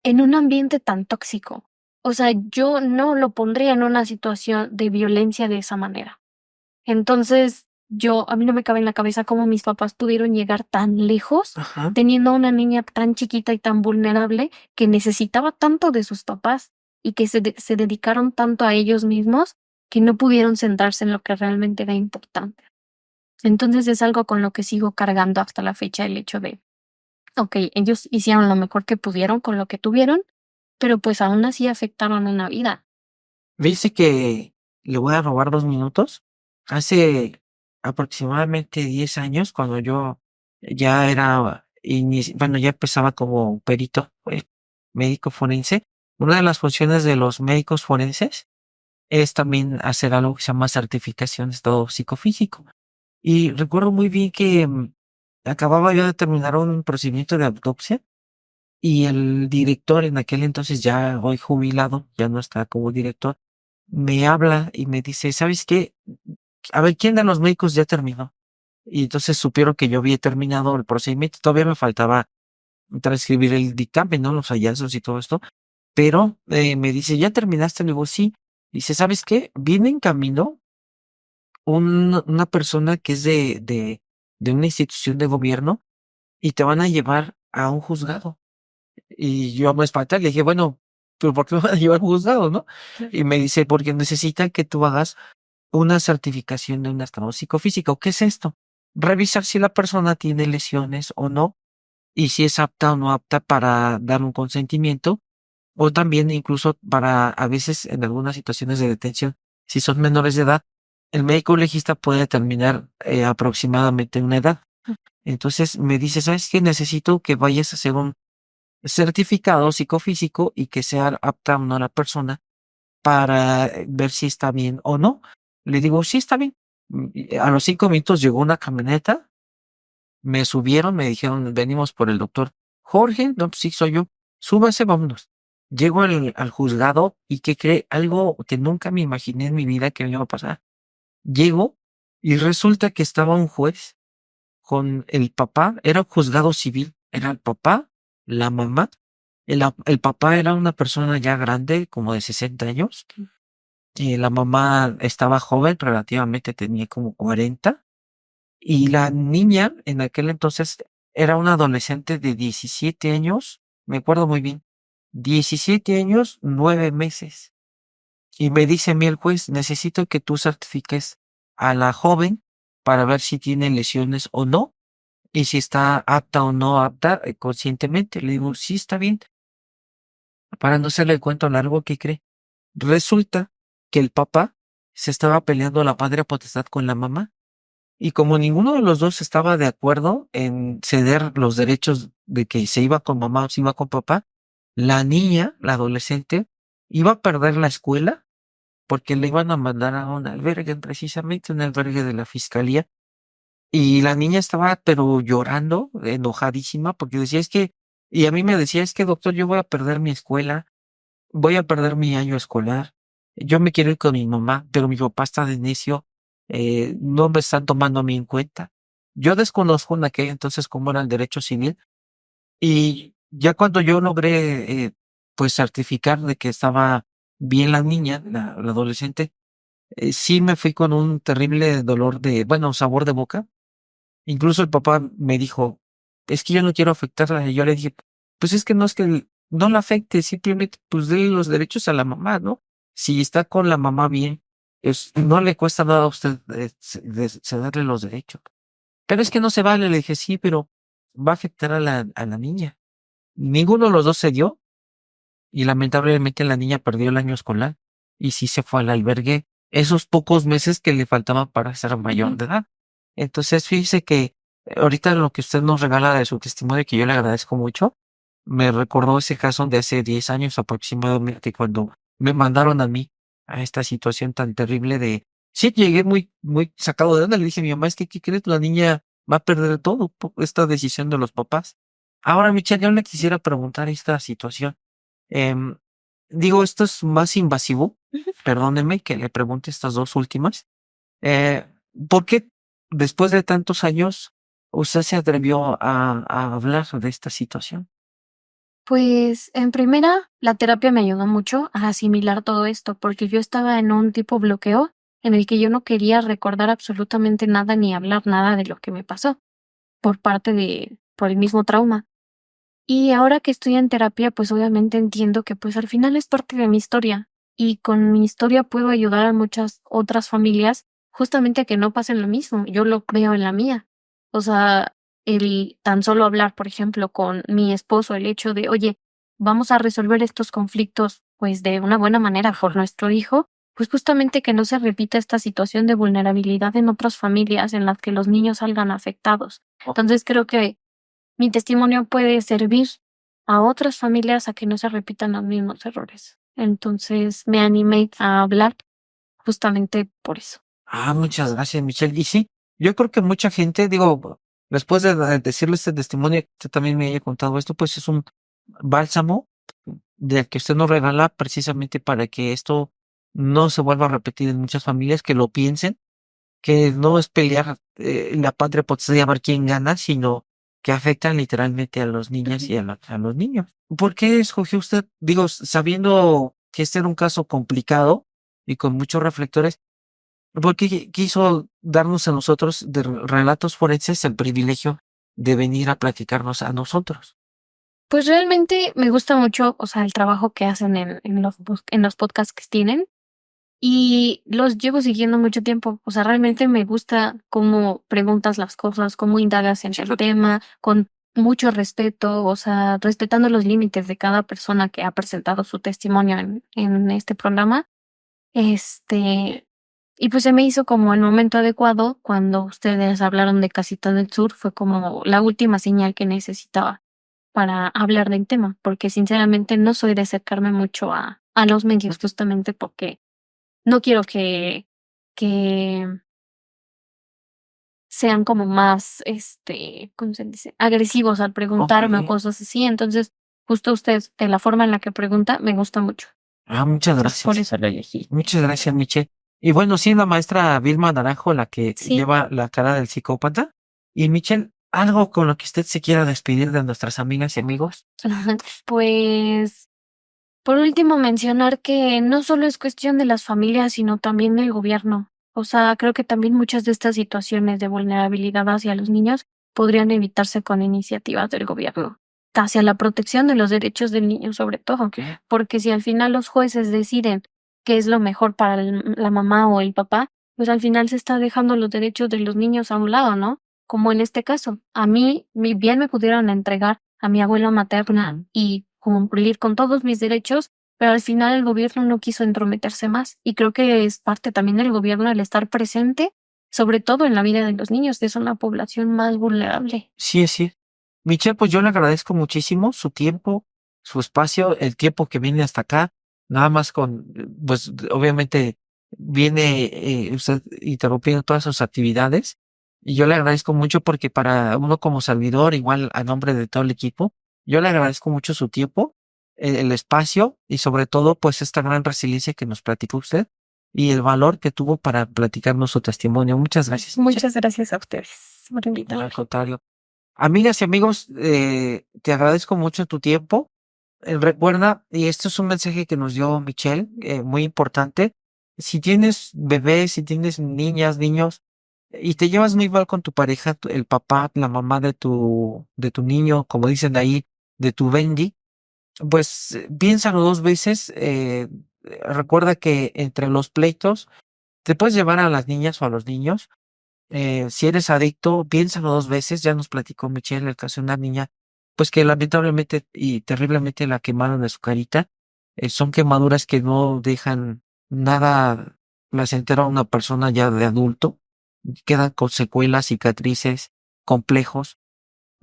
en un ambiente tan tóxico. O sea, yo no lo pondría en una situación de violencia de esa manera. Entonces, a mí no me cabe en la cabeza cómo mis papás pudieron llegar tan lejos Ajá. teniendo a una niña tan chiquita y tan vulnerable que necesitaba tanto de sus papás y que se dedicaron tanto a ellos mismos que no pudieron centrarse en lo que realmente era importante. Entonces es algo con lo que sigo cargando hasta la fecha el hecho de, okey, ellos hicieron lo mejor que pudieron con lo que tuvieron, pero pues aún así afectaron una vida. Dice que le voy a robar 2 minutos. Hace aproximadamente 10 años, cuando yo ya era bueno, ya empezaba como perito, médico forense, una de las funciones de los médicos forenses es también hacer algo que se llama certificación de estado psicofísico. Y recuerdo muy bien que, acababa yo de terminar un procedimiento de autopsia y el director en aquel entonces, ya hoy jubilado, ya no está como director, me habla y me dice: "¿Sabes qué? A ver, ¿quién de los médicos ya terminó?". Y entonces supieron que yo había terminado el procedimiento, todavía me faltaba transcribir el dictamen, ¿no? Los hallazgos y todo esto, pero, me dice: "¿Ya terminaste?". Le digo: "Sí". Dice: "¿Sabes qué? Viene en camino una persona que es de una institución de gobierno y te van a llevar a un juzgado". Y yo me espanté, le dije: "Bueno, pero ¿por qué me van a llevar a un juzgado, no?". Y me dice: "Porque necesitan que tú hagas una certificación de un estado psicofísico". ¿Qué es esto? Revisar si la persona tiene lesiones o no, y si es apta o no apta para dar un consentimiento, o también incluso para, a veces, en algunas situaciones de detención, si son menores de edad, el médico legista puede determinar, aproximadamente una edad. Entonces me dice: "¿Sabes qué? Necesito que vayas a hacer un certificado psicofísico y que sea apta o no la persona para, ver si está bien o no". Le digo: "Sí, está bien". Y a los 5 minutos llegó una camioneta, me subieron, me dijeron: "Venimos por el doctor Jorge". "No, pues sí, soy yo". "Súbase, vámonos". Llego al juzgado y, ¿qué cree? Algo que nunca me imaginé en mi vida que me iba a pasar. Llego y resulta que estaba un juez con el papá, era un juzgado civil, era el papá, la mamá, el papá era una persona ya grande, como de 60 años, y la mamá estaba joven, relativamente tenía como 40, y la niña en aquel entonces era una adolescente de 17 años, me acuerdo muy bien, 17 años, 9 meses. Y me dice a mí el juez: "Necesito que tú certifiques a la joven para ver si tiene lesiones o no, y si está apta o no apta, conscientemente". Le digo: "Sí, está bien". Para no hacerle el cuento largo, ¿qué cree? Resulta que el papá se estaba peleando la patria potestad con la mamá, y como ninguno de los 2 estaba de acuerdo en ceder los derechos de que se iba con mamá o se iba con papá, la niña, la adolescente, iba a perder la escuela porque le iban a mandar a un albergue, precisamente un albergue de la fiscalía. Y la niña estaba, pero llorando, enojadísima, porque decía: "Es que", y a mí me decía: "Es que, doctor, yo voy a perder mi escuela, voy a perder mi año escolar, yo me quiero ir con mi mamá, pero mi papá está de necio, no me están tomando a mí en cuenta". Yo desconozco en aquel entonces cómo era el derecho civil, y ya cuando yo logré, pues, certificar de que estaba bien la niña, la adolescente, sí me fui con un terrible dolor bueno, sabor de boca. Incluso el papá me dijo: "Es que yo no quiero afectarla". Y yo le dije: "Pues es que no es que no la afecte, simplemente, pues, dele los derechos a la mamá, ¿no? Si está con la mamá bien, no le cuesta nada a usted, cederle los derechos". "Pero es que no se vale". Le dije: "Sí, pero va a afectar a la niña". Ninguno de los 2 cedió, y lamentablemente la niña perdió el año escolar, y sí se fue al albergue esos pocos meses que le faltaban para ser mayor de edad. Entonces, fíjese que Ahorita lo que usted nos regala de su testimonio, que yo le agradezco mucho, me recordó ese caso de hace 10 años aproximadamente, cuando me mandaron a mí a esta situación tan terrible de... Sí, llegué muy sacado de onda. Le dije a mi mamá, es que, ¿qué crees? La niña va a perder todo por esta decisión de los papás. Ahora, Michelle, yo le quisiera preguntar esta situación. Em, Digo, esto es más invasivo. Perdóneme que le pregunte estas dos últimas. Eh, ¿Por qué después de tantos años usted se atrevió a hablar de esta situación? Pues, en primera, la terapia me ayudó mucho a asimilar todo esto, porque yo estaba en un tipo bloqueo en el que yo no quería recordar absolutamente nada ni hablar nada de lo que me pasó por el mismo trauma. Y ahora que estoy en terapia, pues obviamente entiendo que pues al final es parte de mi historia y con mi historia puedo ayudar a muchas otras familias justamente a que no pasen lo mismo. Yo lo creo en la mía. O sea, el tan solo hablar, por ejemplo, con mi esposo, el hecho de, oye, vamos a resolver estos conflictos pues de una buena manera por nuestro hijo, pues justamente que no se repita esta situación de vulnerabilidad en otras familias en las que los niños salgan afectados. Entonces creo que mi testimonio puede servir a otras familias a que no se repitan los mismos errores. Entonces me animé a hablar justamente por eso. Muchas gracias, Michelle. Y sí, yo creo que mucha gente, digo, después de decirle este testimonio, que usted también me haya contado esto, pues es un bálsamo del que usted nos regala precisamente para que esto no se vuelva a repetir en muchas familias, que lo piensen, que no es pelear la patria potestad a ver quién gana, sino que afectan literalmente a los niñas y a los niños. ¿Por qué escogió usted, digo, sabiendo que este era un caso complicado y con muchos reflectores? Porque quiso darnos a nosotros de relatos forenses el privilegio de venir a platicarnos a nosotros. Pues realmente me gusta mucho, o sea, el trabajo que hacen en los podcasts que tienen y los llevo siguiendo mucho tiempo. O sea, realmente me gusta cómo preguntas las cosas, cómo indagas en el tema, con mucho respeto, o sea, respetando los límites de cada persona que ha presentado su testimonio en este programa. Y pues se me hizo como el momento adecuado cuando ustedes hablaron de Casita del Sur, fue como la última señal que necesitaba para hablar del tema, porque sinceramente no soy de acercarme mucho a los medios justamente porque no quiero que sean como más, ¿cómo se dice? Agresivos al preguntarme o Ok. cosas así. Entonces, justo usted, de la forma en la que pregunta, me gusta mucho. Muchas Entonces, por gracias. eso lo elegí. Muchas gracias, Michelle. Y bueno, sí, la maestra Vilma Naranjo, la que Sí. lleva la cara del psicópata. Y Michelle, algo con lo que usted se quiera despedir de nuestras amigas y amigos. Pues, por último, mencionar que no solo es cuestión de las familias, sino también del gobierno. O sea, creo que también muchas de estas situaciones de vulnerabilidad hacia los niños podrían evitarse con iniciativas del gobierno, hacia la protección de los derechos del niño sobre todo, ¿Qué? porque si al final los jueces deciden qué es lo mejor para la mamá o el papá, pues al final se está dejando los derechos de los niños a un lado, ¿no? Como en este caso, a mí bien me pudieron entregar a mi abuela materna y cumplir con todos mis derechos, pero al final el gobierno no quiso entrometerse más y creo que es parte también del gobierno el estar presente, sobre todo en la vida de los niños, que son la población más vulnerable. Sí, sí. Michelle, pues yo le agradezco muchísimo su tiempo, su espacio, el tiempo que viene hasta acá. Nada más con, pues obviamente viene usted interrumpiendo todas sus actividades. Y yo le agradezco mucho porque para uno como servidor, igual a nombre de todo el equipo, yo le agradezco mucho su tiempo, el espacio y sobre todo pues esta gran resiliencia que nos platicó usted y el valor que tuvo para platicarnos su testimonio. Muchas gracias, Michelle. Muchas gracias a ustedes por invitarme. Al contrario. Amigas y amigos, te agradezco mucho tu tiempo. Recuerda, y esto es un mensaje que nos dio Michelle, muy importante. Si tienes bebés, si tienes niñas, niños, y te llevas muy mal con tu pareja, el papá, la mamá de tu niño, como dicen ahí, de tu Bendy, pues piénsalo dos veces. Recuerda que entre los pleitos te puedes llevar a las niñas o a los niños. Si eres adicto, piénsalo dos veces. Ya nos platicó Michelle el caso de una niña, pues que lamentablemente y terriblemente la quemaron de su carita. Son quemaduras que no dejan nada placentero a una persona ya de adulto. Quedan con secuelas, cicatrices. complejos.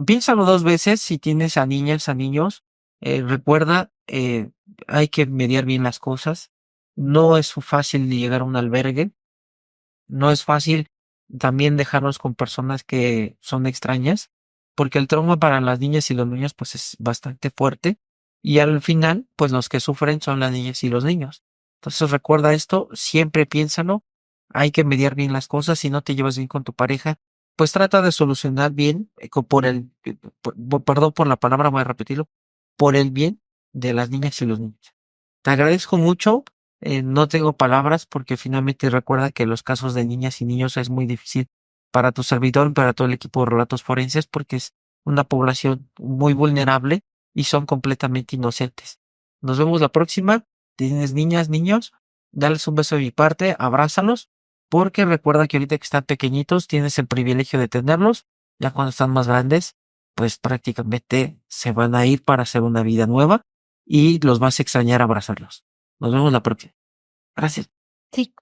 Piénsalo 2 veces si tienes a niñas, a niños. Recuerda, hay que mediar bien las cosas. No es fácil llegar a un albergue. No es fácil también dejarlos con personas que son extrañas, porque el trauma para las niñas y los niños pues es bastante fuerte y al final pues los que sufren son las niñas y los niños. Entonces recuerda esto, siempre piénsalo, hay que mediar bien las cosas, si no te llevas bien con tu pareja, pues trata de solucionar bien perdón por la palabra, voy a repetirlo, por el bien de las niñas y los niños. Te agradezco mucho. No tengo palabras porque finalmente recuerda que los casos de niñas y niños es muy difícil para tu servidor y para todo el equipo de relatos forenses porque es una población muy vulnerable y son completamente inocentes. Nos vemos la próxima. Tienes niñas, niños, dales un beso de mi parte, abrázalos, porque recuerda que ahorita que están pequeñitos tienes el privilegio de tenerlos. Ya cuando están más grandes, pues prácticamente se van a ir para hacer una vida nueva y los vas a extrañar abrazarlos. Nos vemos la próxima. Gracias. Sí.